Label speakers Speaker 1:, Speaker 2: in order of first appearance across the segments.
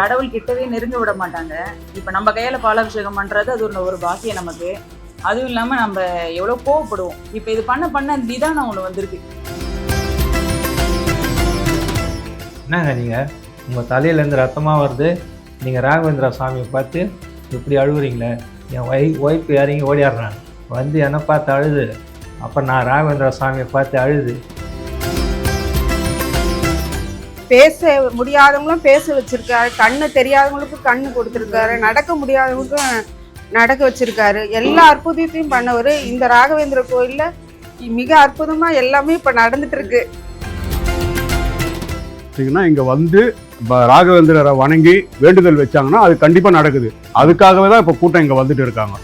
Speaker 1: கடவுள் கிட்டவே நெருங்க விட மாட்டாங்க. இப்ப நம்ம கையால பாலாபிஷேகம் பண்றது அது ஒரு பாக்கியம் நமக்கு. அதுவும் இல்லாம நம்ம எவ்வளவு கோவப்படுவோம். இப்ப இது பண்ண நிதானம் ஒண்ணு வந்திருக்கு.
Speaker 2: என்னங்க நீங்க உங்க தலையில இருந்து ரத்தமா வருது, நீங்க ராகவேந்திரா சாமியை பார்த்து இப்படி அழுகுறீங்களே? என் ஒய்ஃப் இறங்கி ஓடிடுறாங்க, வந்து என்னை பார்த்து அழுது, அப்போ நான் ராகவேந்திரா சாமியை பார்த்து அழுது.
Speaker 3: பேச முடியாதவங்களும் பேச வச்சிருக்காரு, கண்ணு தெரியாதவங்களுக்கு கண்ணு கொடுத்துருக்காரு, நடக்க முடியாதவங்களுக்கும் நடக்க வச்சிருக்காரு. எல்லா அற்புதத்தையும் பண்ணவர். இந்த ராகவேந்திர கோயில்ல மிக அற்புதமா எல்லாமே இப்ப நடந்துட்டு இருக்கு.
Speaker 4: இங்க வந்து ராகவேந்திரரை வணங்கி வேண்டுதல் வச்சாங்கன்னா அது கண்டிப்பா நடக்குது. அதுக்காகவே தான் இப்ப கூட்டம் இங்க வந்துட்டு இருக்காங்க.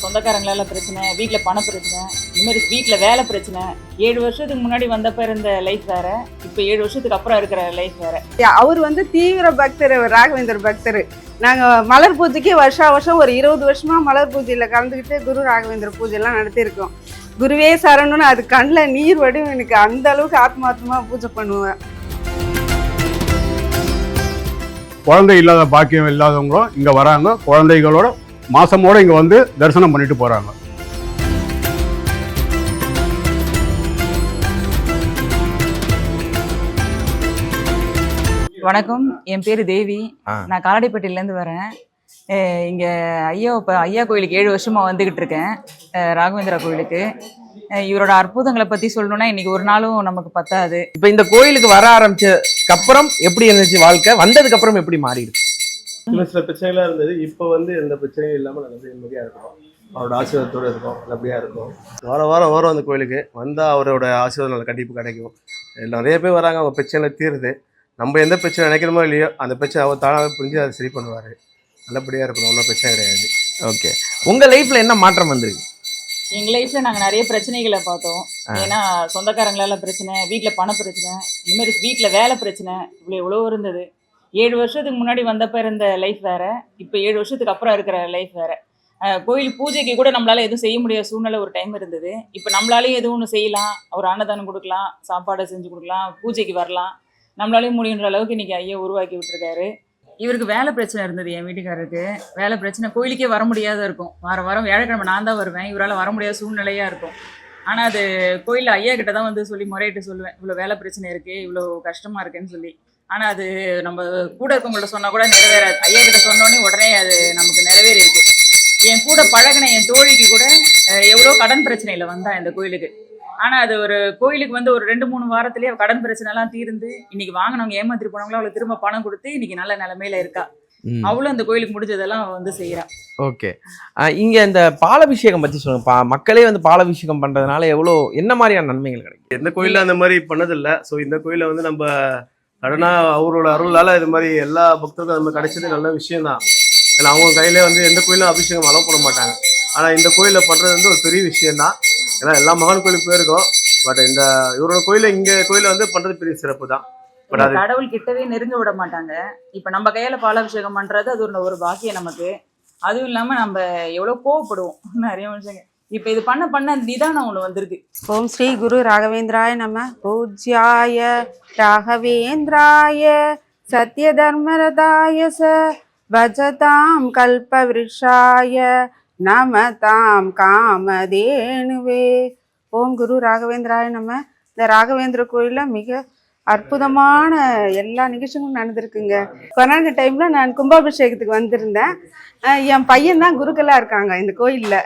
Speaker 1: சொந்தக்காரங்களால பிரச்சனை, வீட்டுல பண பிரச்சனை, இந்த மாதிரி வீட்டுல வேலை பிரச்சனை. 7 வருஷத்துக்கு முன்னாடி வந்தப்ப இருந்த லைஃப் வேற, இப்ப 7 வருஷத்துக்கு அப்புறம் இருக்கிற லைஃப் வேற.
Speaker 3: அவர் வந்து தீவிர பக்தர், ராகவேந்திர பக்தர். நாங்க மலர் பூஜைக்கு வருஷம் ஒரு 20 வருஷமா மலர் பூஜையில கலந்துக்கிட்டு குரு ராகவேந்திர பூஜை எல்லாம் நடத்தியிருக்கோம். குருவே சரணுன்னு அது கண்ணில் நீர் வடிவும். எனக்கு அந்த அளவுக்கு ஆத்மார்த்தமா பூஜை பண்ணுவேன்.
Speaker 4: குழந்தை இல்லாத பாக்கியம் இல்லாதவங்களும் இங்க வராங்க. குழந்தைகளோட மாசமோட இங்க வந்து தரிசனம் பண்ணிட்டு போறாங்க.
Speaker 1: வணக்கம், என் பேரு தேவி. நான் காலடிப்பட்டியில இருந்து வரேன். இங்க ஐயா கோயிலுக்கு 7 வருஷமா வந்துகிட்டு இருக்கேன், ராகவேந்திரா கோயிலுக்கு. இவரோட அற்புதங்களை பத்தி சொல்லணும்னா இன்னைக்கு ஒரு நாளும் நமக்கு பத்தாது.
Speaker 5: இப்ப இந்த கோயிலுக்கு வர ஆரம்பிச்சதுக்கு அப்புறம் எப்படி இருந்துச்சு வாழ்க்கை? வந்ததுக்கு அப்புறம் எப்படி மாறிடுச்சு?
Speaker 6: சில பிரச்சனைலாம் இருந்தது. இப்போ வந்து எந்த பிரச்சனையும் இல்லாமல் நல்லபடியாக நிம்மதியாக இருக்கும். அவரோட ஆசீர்வாதத்தோடு இருக்கும், நல்லபடியாக இருக்கும். வாரம் வரும் அந்த கோயிலுக்கு வந்தால் அவரோட ஆசீர்வாதம் நல்ல கண்டிப்பாக கிடைக்கும். நிறைய பேர் வராங்க, அவங்க பிரச்சனை தீருது. நம்ம எந்த பிரச்சனை நினைக்கிறோமோ இல்லையோ அந்த பிரச்சனை அவர் தானாக புரிஞ்சு அதை சரி பண்ணுவார். நல்லபடியாக இருக்கணும், ஒன்றும் பிரச்சனை கிடையாது.
Speaker 5: ஓகே, உங்க லைஃப்ல என்ன மாற்றம் வந்திருக்கு?
Speaker 1: எங்க லைஃப்ல நாங்க நிறைய பிரச்சனைகளை பார்த்தோம். ஏன்னா சொந்தக்காரங்களால பிரச்சனை, வீட்டுல பண பிரச்சனை, இந்த மாதிரி வீட்டுல வேலை பிரச்சனை, இவ்வளோ இருந்தது. 7 வருஷத்துக்கு முன்னாடி வந்தப்ப இருந்த லைஃப் வேற, இப்போ 7 வருஷத்துக்கு அப்புறம் இருக்கிற லைஃப் வேற. கோயில் பூஜைக்கு கூட நம்மளால எதுவும் செய்ய முடியாத சூழ்நிலை ஒரு டைம் இருந்தது. இப்போ நம்மளாலையும் எதுவும் ஒன்று செய்யலாம், ஒரு அன்னதானம் கொடுக்கலாம், சாப்பாடை செஞ்சு கொடுக்கலாம், பூஜைக்கு வரலாம், நம்மளாலையும் முடியுன்ற அளவுக்கு இன்னைக்கு ஐயா உருவாக்கி விட்டுருக்காரு. இவருக்கு வேலை பிரச்சனை இருந்தது, என் வீட்டுக்காரருக்கு வேலை பிரச்சனை. கோயிலுக்கே வர முடியாத இருக்கும். வாரம் வியாழக்கிழமை நான் தான் வருவேன், இவரால் வர முடியாத சூழ்நிலையா இருக்கும். ஆனால் அது கோயிலில் ஐயா கிட்ட தான் வந்து சொல்லி முறையிட்டு சொல்லுவேன், இவ்வளோ வேலை பிரச்சனை இருக்கு, இவ்வளோ கஷ்டமா இருக்குன்னு சொல்லி. ஆனால் அது நம்ம கூட இருக்கவங்கள்ட்ட சொன்னால் கூட நிறைவேறாது. ஐயா கிட்ட சொன்னோடனே உடனே அது நமக்கு நிறைவேறி இருக்கு. என் கூட பழகின என் தோழிக்கு கூட எவ்வளோ கடன் பிரச்சனையில் வந்தா இந்த கோயிலுக்கு. ஆனால் அது ஒரு கோயிலுக்கு வந்து ஒரு 2-3 வாரத்திலேயே கடன் பிரச்சனைலாம் தீர்ந்து இன்னைக்கு வாங்கினவங்க ஏமாத்திட்டு போனவங்களும் அவளுக்கு திரும்ப பணம் கொடுத்து இன்னைக்கு நல்ல நிலைமையில இருக்கா. அவளும் அந்த கோயிலுக்கு முடிஞ்சதெல்லாம் வந்து செய்யறா.
Speaker 5: ஓகே, இங்க இந்த பாலாபிஷேகம் பத்தி சொல்லுங்க. மக்களே வந்து பாலாபிஷேகம் பண்றதுனால என்ன மாதிரியான நன்மைகள் கிடைக்கும்?
Speaker 6: எந்த கோயிலில் அந்த மாதிரி பண்ணதில்லை. ஸோ இந்த கோயிலில் வந்து நம்ம கடனாக அவரோட அருளால் இது மாதிரி எல்லா பக்தருக்கும் அது மாதிரி கிடைச்சது நல்ல விஷயம்தான். ஏன்னா அவங்க கையிலே வந்து எந்த கோயிலும் அபிஷேகம் அலோவ் பண்ண மாட்டாங்க. ஆனால் இந்த கோயிலில் பண்ணுறது வந்து ஒரு பெரிய விஷயம்தான். ஏன்னா எல்லா மகன் கோயிலுக்கு போயிருக்கோம், பட் இந்த இவரோட கோயிலில் இங்கே கோயிலில் வந்து பண்ணுறது பெரிய சிறப்பு தான். பட் அது
Speaker 1: கடவுள் கிட்டவே நெருங்க விட மாட்டாங்க. இப்போ நம்ம கையால பாலாபிஷேகம் பண்றது அது ஒரு பாக்கியம் நமக்கு. அதுவும் இல்லாம நம்ம எவ்வளவு கோவப்படுவோம் நிறைய மனுஷங்க. இப்ப இது பண்ண நிதானம் ஒண்ணு வந்திருக்கு.
Speaker 3: ஓம் ஸ்ரீ குரு ராகவேந்திராய நம. பூஜ்யாய ராகவேந்திராய சத்ய தர்மரதாய ச பஜதாம் கல்ப விருஷாய நமதாம் காமதேனுவே. ஓம் குரு ராகவேந்திராய நம. இந்த ராகவேந்திர கோயில்ல மிக அற்புதமான எல்லா நிகழ்ச்சிகளும் நடந்திருக்குங்க. கொரோனா டைம்ல நான் கும்பாபிஷேகத்துக்கு வந்திருந்தேன். என் பையன் தான் குருக்களா இருக்காங்க இந்த கோயில்ல.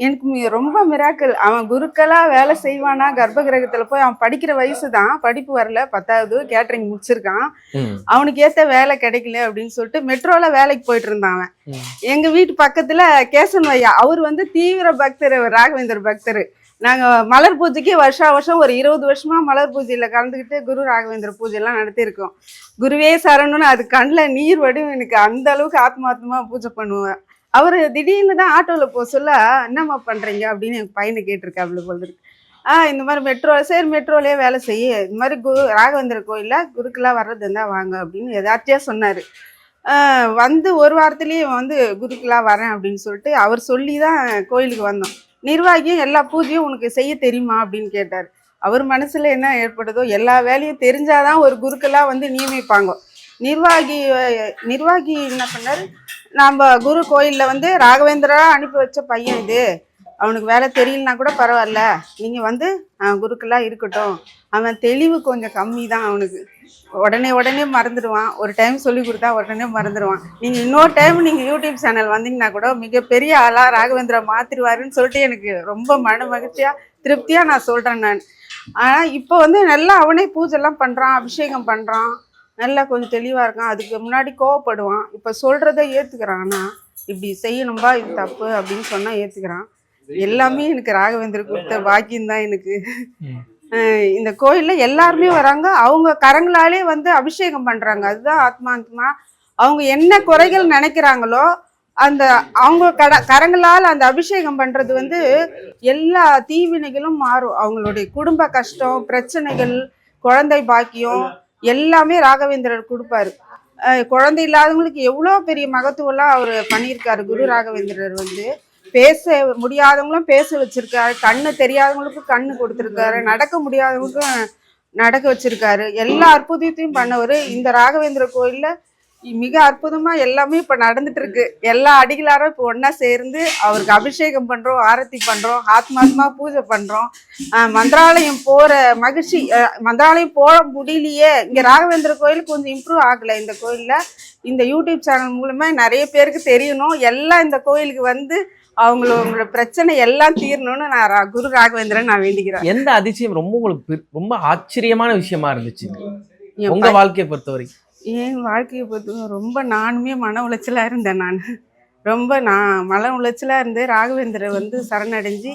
Speaker 3: எனக்கு ரொம்ப மிராக்கிள். அவன் குருக்களா வேலை செய்வானா கர்ப்ப கிரகத்துல போய், அவன் படிக்கிற வயசு தான், படிப்பு வரல, 10வது கேட்டரிங் முடிச்சிருக்கான். அவனுக்கு ஏத்த வேலை கிடைக்கல அப்படின்னு சொல்லிட்டு மெட்ரோல வேலைக்கு போயிட்டு இருந்தான் அவன். எங்க வீட்டு பக்கத்துல கேசன் ஐயா, அவர் வந்து தீவிர பக்தர், ராகவேந்திர பக்தர். நாங்க மலர் பூஜைக்கு வருஷம் ஒரு 20 வருஷமா மலர் பூஜையில கலந்துக்கிட்டு குரு ராகவேந்திர பூஜை எல்லாம் நடத்தியிருக்கோம். குருவே சரணுன்னு அது கண்ணில் நீர் வடிவும். எனக்கு அந்த அளவுக்கு ஆத்மார்த்தமா பூஜை பண்ணுவேன். அவரு திடீர்னு தான் ஆட்டோல போக சொல்ல, என்னம்மா பண்றீங்க அப்படின்னு என் பையனை கேட்டிருக்கேன். போல இருக்கு. இந்த மாதிரி மெட்ரோலயே வேலை செய்ய, இந்த மாதிரி ராகவேந்திர கோயில்ல குருக்களா வர்றது இருந்தா வாங்க அப்படின்னு எதாச்சியா சொன்னாரு. வந்து ஒரு வாரத்திலேயே வந்து குருக்களா வரேன் அப்படின்னு சொல்லிட்டு அவர் சொல்லி தான் கோயிலுக்கு வந்தோம். நிர்வாகியும் எல்லா பூஜையும் உனக்கு செய்ய தெரியுமா அப்படின்னு கேட்டார். அவர் மனசுல என்ன ஏற்படுதோ எல்லா வேலையும் தெரிஞ்சாதான் ஒரு குருக்கெல்லாம் வந்து நியமிப்பாங்க. நிர்வாகி என்ன பண்ணாரு, நம்ம குரு கோயிலில் வந்து ராகவேந்திரா அனுப்பி வச்ச பையன் இது, அவனுக்கு வேலை தெரியலனா கூட பரவாயில்ல, நீங்கள் வந்து குருக்கெல்லாம் இருக்கட்டும், அவன் தெளிவு கொஞ்சம் கம்மி தான் அவனுக்கு, உடனே மறந்துடுவான், ஒரு டைம் சொல்லி கொடுத்தா உடனே மறந்துடுவான், நீங்கள் இன்னொரு டைம் நீங்கள் யூடியூப் சேனல் வந்தீங்கன்னா கூட மிகப்பெரிய ஆளாக ராகவேந்திரா மாற்றிடுவாருன்னு சொல்லிட்டு எனக்கு ரொம்ப மன மகிழ்ச்சியாக திருப்தியாக நான் சொல்கிறேன் நான். ஆனால் இப்போ வந்து நல்லா அவனே பூஜைலாம் பண்ணுறான், அபிஷேகம் பண்ணுறான், நல்லா கொஞ்சம் தெளிவாக இருக்கான். அதுக்கு முன்னாடி கோவப்படுவான், இப்போ சொல்கிறத ஏற்றுக்கிறான். ஆனால் இப்படி செய்யணும்பா, இது தப்பு அப்படின்னு சொன்னால் ஏற்றுக்கிறான். எல்லாமே எனக்கு ராகவேந்திரர் கொடுத்த பாக்கியம்தான் எனக்கு. இந்த கோயிலில் எல்லாருமே வராங்க, அவங்க கரங்களாலே வந்து அபிஷேகம் பண்ணுறாங்க. அதுதான் ஆத்மாத்மா. அவங்க என்ன குறைகள் நினைக்கிறாங்களோ அந்த அவங்க கரங்களால் அந்த அபிஷேகம் பண்ணுறது வந்து எல்லா தீவினைகளும் மாறும். அவங்களுடைய குடும்ப கஷ்டம், பிரச்சனைகள், குழந்தை பாக்கியம் எல்லாமே ராகவேந்திரர் கொடுப்பாரு. குழந்தை இல்லாதவங்களுக்கு எவ்வளோ பெரிய மகத்துவம்லாம் அவர் பண்ணியிருக்காரு. குரு ராகவேந்திரர் வந்து பேச முடியாதவங்களும் பேச வச்சிருக்காரு, கண்ணு தெரியாதவங்களுக்கும் கண்ணு கொடுத்துருக்காரு, நடக்க முடியாதவங்களுக்கும் நடக்க வச்சிருக்காரு. எல்லா அற்புதத்தையும் பண்ணவர். இந்த ராகவேந்திர கோயிலில் மிக அற்புதமாக எல்லாமே இப்போ நடந்துட்டு இருக்கு. எல்லா அடிகளாரும் இப்போ ஒன்றா சேர்ந்து அவருக்கு அபிஷேகம் பண்ணுறோம், ஆரத்தி பண்ணுறோம், ஆத்மாத்மா பூஜை பண்ணுறோம். மந்திராலயம் போகிற மகிழ்ச்சி, மந்திராலயம் போக முடியலையே, இங்கே ராகவேந்திர கோயில் கொஞ்சம் இம்ப்ரூவ் ஆகலை. இந்த கோயிலில் இந்த யூடியூப் சேனல் மூலமாக நிறைய பேருக்கு தெரியணும், எல்லாம் இந்த கோயிலுக்கு வந்து அவங்களோட பிரச்சனை எல்லாம் தீரணும்னு நான் குரு ராகவேந்திரன் நான் வேண்டிக்கிறேன்.
Speaker 5: எந்த அதிசயம் ரொம்ப உங்களுக்கு ரொம்ப ஆச்சரியமான விஷயமா இருந்துச்சு உங்க வாழ்க்கையை பொறுத்தவரைக்கும்?
Speaker 3: என் வாழ்க்கையை பொறுத்த ரொம்ப நானுமே மன உளைச்சலாக இருந்தேன். நான் மன உளைச்சலாக இருந்து ராகவேந்திரர் வந்து சரணடைஞ்சு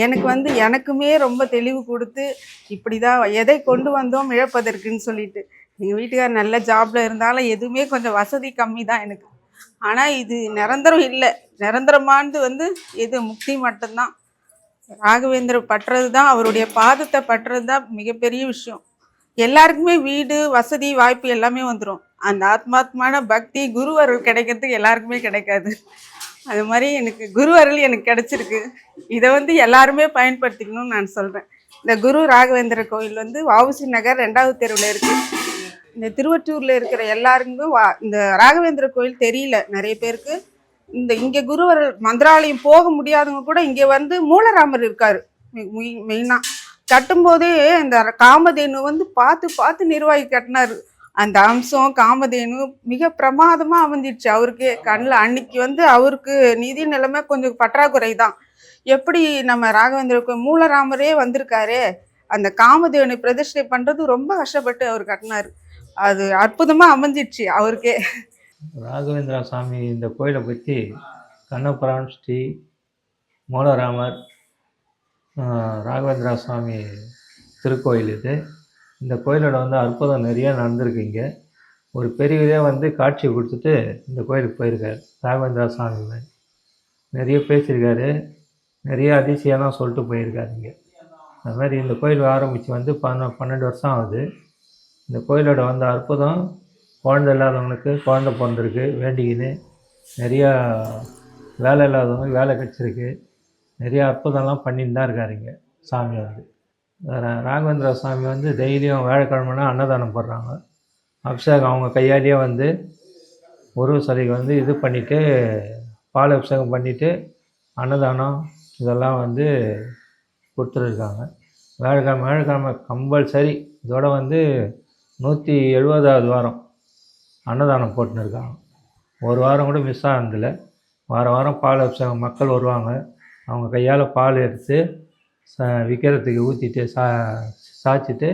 Speaker 3: எனக்கு வந்து எனக்குமே ரொம்ப தெளிவு கொடுத்து, இப்படி தான் எதை கொண்டு வந்தோம் இழப்பதற்குன்னு சொல்லிட்டு. எங்கள் வீட்டுக்கார் நல்ல ஜாப்ல இருந்தாலும் எதுவுமே கொஞ்சம் வசதி கம்மி தான் எனக்கு. ஆனால் இது நிரந்தரம் இல்லை. நிரந்தரமானது வந்து எது முக்தி மட்டும்தான். ராகவேந்திரர் பற்றுறது தான், அவருடைய பாதத்தை பற்றுறது தான் மிகப்பெரிய விஷயம். எல்லாருக்குமே வீடு வசதி வாய்ப்பு எல்லாமே வந்துடும். அந்த ஆத்மாத்மான பக்தி குரு அருள் கிடைக்கிறதுக்கு எல்லாருக்குமே கிடைக்காது. அது மாதிரி எனக்கு குரு அருள் எனக்கு கிடைச்சிருக்கு. இதை வந்து எல்லாருமே பயன்படுத்திக்கணும்னு நான் சொல்கிறேன். இந்த குரு ராகவேந்திர கோயில் வந்து வஉசி நகர் 2வது தெருவில் இருக்குது. இந்த திருவொற்றியூரில் இருக்கிற எல்லாருக்கும் இந்த ராகவேந்திர கோயில் தெரியல நிறைய பேருக்கு. இங்கே குருவர்கள் மந்திராலயம் போக முடியாதவங்க கூட இங்கே வந்து மூலராமர் இருக்கார். மெயினாக கட்டும்போதே இந்த காமதேனு வந்து பார்த்து நிர்வாகி கட்டினார். அந்த அம்சம் காமதேனு மிக பிரமாதமாக அமைஞ்சிடுச்சு அவருக்கு கண்ணில். அன்னைக்கு வந்து அவருக்கு நிதி நிலைமை கொஞ்சம் பற்றாக்குறை தான். எப்படி நம்ம ராகவேந்திர மூலராமரே வந்திருக்காரு, அந்த காமதேவனை பிரதிஷ்டை பண்ணுறது ரொம்ப கஷ்டப்பட்டு அவர் கட்டினார். அது அற்புதமாக அமைஞ்சிடுச்சு அவருக்கே.
Speaker 2: ராகவேந்திரா சாமி இந்த கோயிலை பற்றி கண்ணபுரான் ஸ்ரீ மூலராமர் ராகவேந்திரா சுவாமி திருக்கோயில் இது. இந்த கோயிலோட வந்து அற்புதம் நிறைய நடந்திருக்கு. இங்கே ஒரு பெரியவரே வந்து காட்சி கொடுத்துட்டு இந்த கோயிலுக்கு போயிருக்கார். ராகவேந்திரா சுவாமி நிறைய பேசியிருக்காரு, நிறைய அதிசயம்லாம் சொல்லிட்டு போயிருக்காரு. இங்கே அது மாதிரி இந்த கோயில் ஆரம்பித்து வந்து 12 வருஷம் ஆகுது. இந்த கோயிலோட வந்து அற்புதம், குழந்தை இல்லாதவங்களுக்கு குழந்தை பிறந்திருக்கு வேண்டிக்கின்னு, நிறையா வேலை இல்லாதவங்களுக்கு வேலை கிடச்சிருக்கு, நிறைய அற்புதம்லாம் பண்ணிட்டு தான் இருக்காரு இங்கே சாமி வந்து. ராகவேந்திரா சாமி வந்து டெய்லியும் வியாழக்கிழமைனா அன்னதானம் போடுறாங்க. அபிஷேகம் அவங்க கையாலேயே வந்து உருவ சிலைக்கு வந்து இது பண்ணிவிட்டு பால் அபிஷேகம் பண்ணிவிட்டு அன்னதானம் இதெல்லாம் வந்து கொடுத்துருக்காங்க. வியாழக்கிழமை கம்பல்சரி. இதோட வந்து 170வது வாரம் அன்னதானம் போட்டுன்னு இருக்காங்க. ஒரு வாரம் கூட மிஸ் ஆனதில்ல. வாரம் பால் அபிஷேகம் மக்கள் வருவாங்க, அவங்க கையால் பால் எடுத்து விற்கிறதுக்கு ஊற்றிட்டு சாய்ச்சிட்டு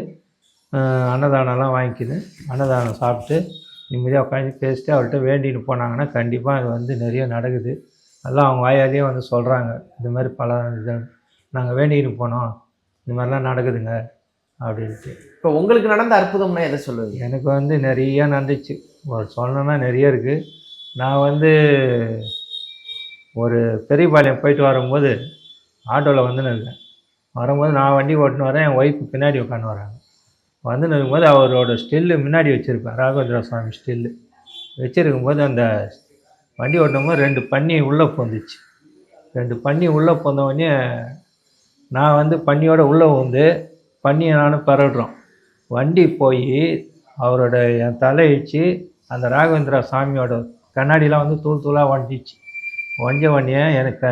Speaker 2: அன்னதானம்லாம் வாங்கிக்கின்னு அன்னதானம் சாப்பிட்டு நிம்மதியாக உட்காந்து பேசிட்டு அவர்கிட்ட வேண்டின்னு போனாங்கன்னா கண்டிப்பாக அது வந்து நிறைய நடக்குது. அதெல்லாம் அவங்க வாயாலேயே வந்து சொல்கிறாங்க, இது மாதிரி பல இது நாங்கள் வேண்டின்னு போனோம், இது மாதிரிலாம் நடக்குதுங்க அப்படின்ட்டு.
Speaker 5: இப்போ உங்களுக்கு நடந்த அற்புதம்னா எதை சொல்லுவீங்க?
Speaker 2: எனக்கு வந்து நிறைய நடந்துச்சு, சொல்லணுன்னா நிறைய இருக்குது. நான் வந்து ஒரு பெரியபாளையம் போயிட்டு வரும்போது ஆட்டோவில் வந்துன்னு இருக்கேன். வரும்போது நான் வண்டி ஓட்டுன்னு வரேன், என் ஒய்ஃபு பின்னாடி உட்காந்து வராங்க. வந்துன்னு இருக்கும்போது அவரோட ஸ்டில்லு முன்னாடி வச்சுருப்பேன், ராகவேந்திரா சுவாமி ஸ்டில்லு வச்சுருக்கும்போது அந்த வண்டி ஓட்டும்போது 2 பன்னி உள்ளே போந்துச்சு. 2 பன்னி உள்ளே போந்தவொடனே நான் வந்து பன்னியோட உள்ளே வந்து பண்ணி நானும் பரடுறோம். வண்டி போய் அவரோட என் தலையிச்சு அந்த ராகவேந்திரா சாமியோட கண்ணாடிலாம் வந்து தூள் தூளாக வண்டிச்சு. வண்ட வண்டியை எனக்கு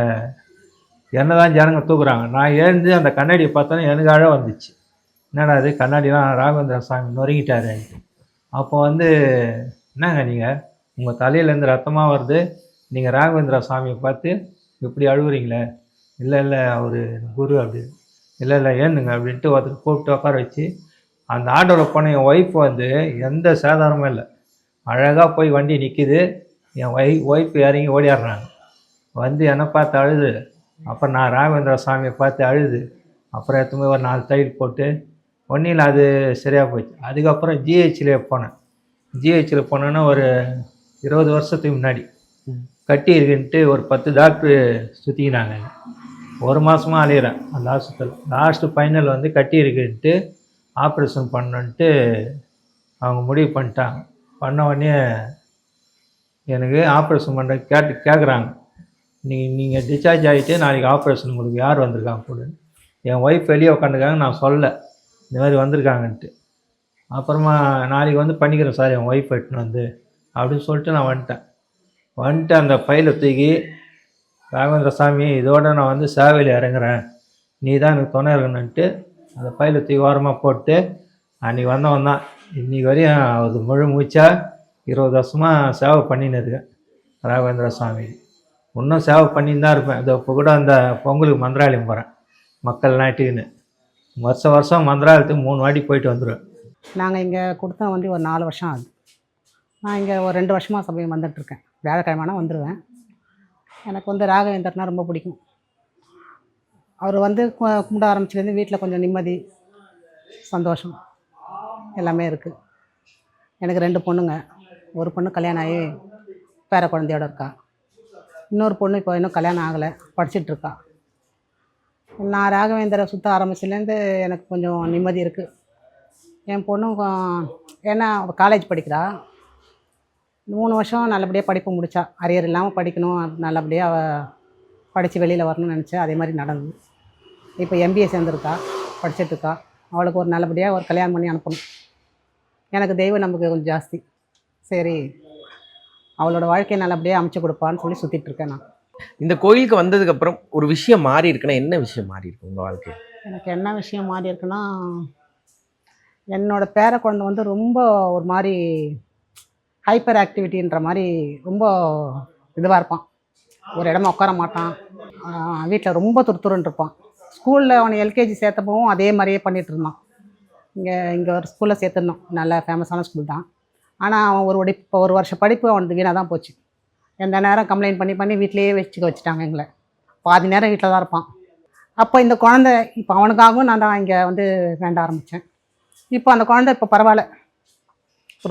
Speaker 2: என்ன தான் ஜனங்க தூக்குறாங்க. நான் எழுந்து அந்த கண்ணாடியை பார்த்தோன்னே எனக்கு அழ வந்துச்சு. என்னடா அது கண்ணாடிலாம் ராகவேந்திரா சாமி நொறுங்கிட்டாரு. அப்போ வந்து என்னங்க நீங்கள் உங்கள் தலையிலேருந்து ரத்தமாக வருது, நீங்கள் ராகவேந்திரா சாமியை பார்த்து இப்படி அழுகுறீங்களே? இல்லை இல்லை அவர் குரு அப்படி. இல்லை இல்லை ஏந்துங்க அப்படின்ட்டு ஒருத்தர் கூப்பிட்டு உட்கார வச்சு அந்த ஆட்டோவில் போன என் ஒய்ஃப் வந்து எந்த சேதாரமும் இல்லை, அழகாக போய் வண்டி நிற்கிது. என் ஒய்ஃப் இறங்கி ஓடிடுறாங்க. வந்து என்னை பார்த்து அழுது. அப்புறம் நான் ராகவேந்திரா சாமியை பார்த்து அழுது. அப்புறம் எத்தனை ஒரு 4 தையல் போட்டு ஒன்றில் அது சரியாக போச்சு. அதுக்கப்புறம் ஜிஹெச்சில் போனேன். ஜிஹெச்சில் போனோன்னா ஒரு 20 வருஷத்துக்கு முன்னாடி கட்டி இருக்குன்ட்டு ஒரு 10 டாக்டரு சுற்றிக்கினாங்க. ஒரு மாதமாக அலையிறேன் அந்த ஹாஸ்பிட்டல். லாஸ்ட்டு ஃபைனல் வந்து கட்டி இருக்குன்ட்டு ஆப்ரேஷன் பண்ணன்ட்டு அவங்க முடிவு பண்ணிட்டாங்க. பண்ண உடனே எனக்கு ஆப்ரேஷன் பண்ணுற கேட்குறாங்க, நீங்கள் டிஸ்சார்ஜ் ஆகிட்டு நாளைக்கு ஆப்ரேஷன் உங்களுக்கு யார் வந்திருக்காங்க போடுன்னு. என் ஒய்ஃப் வெளியே உட்காந்துருக்காங்க. நான் சொல்ல இந்த மாதிரி வந்திருக்காங்கன்ட்டு. அப்புறமா நாளைக்கு வந்து பண்ணிக்கிறேன் சார் என் ஒய்ஃப் எட்டுன்னு வந்து அப்படின்னு சொல்லிட்டு நான் வந்துட்டு அந்த ஃபைலை தூக்கி ராகவேந்திர சாமி இதோட நான் வந்து சேவையில் இறங்குறேன், நீ தான் எனக்கு துணை இருக்கணுன்ட்டு அந்த ஃபைலை தூக்கி ஓரமாக போட்டு அன்றைக்கி வந்தவன் தான் இன்றைக்கி வரையும் அது முழு மூச்சாக 20 வருஷமாக சேவை பண்ணின்னு இருக்கேன் ராகவேந்திர சாமி. இன்னும் சேவை பண்ணின்னு தான் இருப்பேன். இதோ இப்போ கூட அந்த பொங்கலுக்கு மந்திராலயம் போகிறேன் மக்கள் நாட்டுக்குன்னு. வருஷம் மந்திராலயத்துக்கு 3 வாட்டி போயிட்டு வந்துடுவேன்.
Speaker 7: நாங்கள் இங்கே கொடுத்தா வந்து ஒரு 4 வருஷம் ஆகுது. நான் இங்கே ஒரு 2 வருஷமாக சமயம் வந்துட்டுருக்கேன். வியாழக்கிழமைனா வந்துடுவேன். எனக்கு வந்து ராகவேந்தர்னால் ரொம்ப பிடிக்கும். அவர் வந்து கும்பிட ஆரம்பிச்சிலேருந்து வீட்டில் கொஞ்சம் நிம்மதி சந்தோஷம் எல்லாமே இருக்குது. எனக்கு 2 பொண்ணுங்க. ஒரு பொண்ணு கல்யாணம் ஆகி பேர குழந்தையோட இருக்கா. இன்னொரு பொண்ணு இப்போ இன்னும் கல்யாணம் ஆகலை, படிச்சிட்ருக்கா. நான் ராகவேந்தரை சுற்ற ஆரம்பிச்சிலேருந்து எனக்கு கொஞ்சம் நிம்மதி இருக்குது. என் பொண்ணும் ஏன்னா அவள் காலேஜ் படிக்கிறா. 3 வருஷம் நல்லபடியாக படிப்பு முடித்தா. அரியர் இல்லாமல் படிக்கணும், நல்லபடியாக அவள் படித்து வெளியில் வரணும்னு நினச்சா. அதே மாதிரி நடந்தது. இப்போ எம்பிஏ சேர்ந்துருக்கா, படிச்சிட்ருக்கா. அவளுக்கு ஒரு நல்லபடியாக ஒரு கல்யாணம் பண்ணி அனுப்பணும். எனக்கு தெய்வ நம்பிக்கை கொஞ்சம் ஜாஸ்தி. சரி அவளோட வாழ்க்கையை நல்லபடியாக அமைச்சு கொடுப்பான்னு சொல்லி சுற்றிட்டுருக்கேன் நான்.
Speaker 5: இந்த கோயிலுக்கு வந்ததுக்கப்புறம் ஒரு விஷயம் மாறி இருக்குன்னா என்ன விஷயம் மாறி இருக்கு உங்கள் வாழ்க்கை?
Speaker 7: எனக்கு என்ன விஷயம் மாறி இருக்குன்னா, என்னோடய பேர குழந்தை வந்து ரொம்ப ஒரு மாதிரி ஹைப்பர் ஆக்டிவிட்டின்ற மாதிரி ரொம்ப இதுவாக இருப்பான். ஒரு இடமா உட்கார மாட்டான். வீட்டில் ரொம்ப துருத்துருன்னு இருப்பான். ஸ்கூலில் அவனை எல்கேஜி சேர்த்தப்பவும் அதே மாதிரியே பண்ணிகிட்டு இருந்தான். இங்கே ஒரு ஸ்கூலில் சேர்த்துருந்தோம், நல்ல ஃபேமஸான ஸ்கூல் தான். ஆனால் அவன் இப்போ ஒரு வருஷம் படிப்பு அவனுக்கு வீணாக தான் போச்சு. எந்த நேரம் கம்ப்ளைண்ட் பண்ணி வீட்டிலேயே வச்சுட்டாங்க எங்களை. பாதி நேரம் வீட்டில் தான் இருப்பான். அப்போ இந்த குழந்தை இப்போ அவனுக்காகவும் நான் தான் இங்கே வந்து வேண்ட ஆரம்பித்தேன். இப்போ அந்த குழந்தை இப்போ பரவாயில்ல,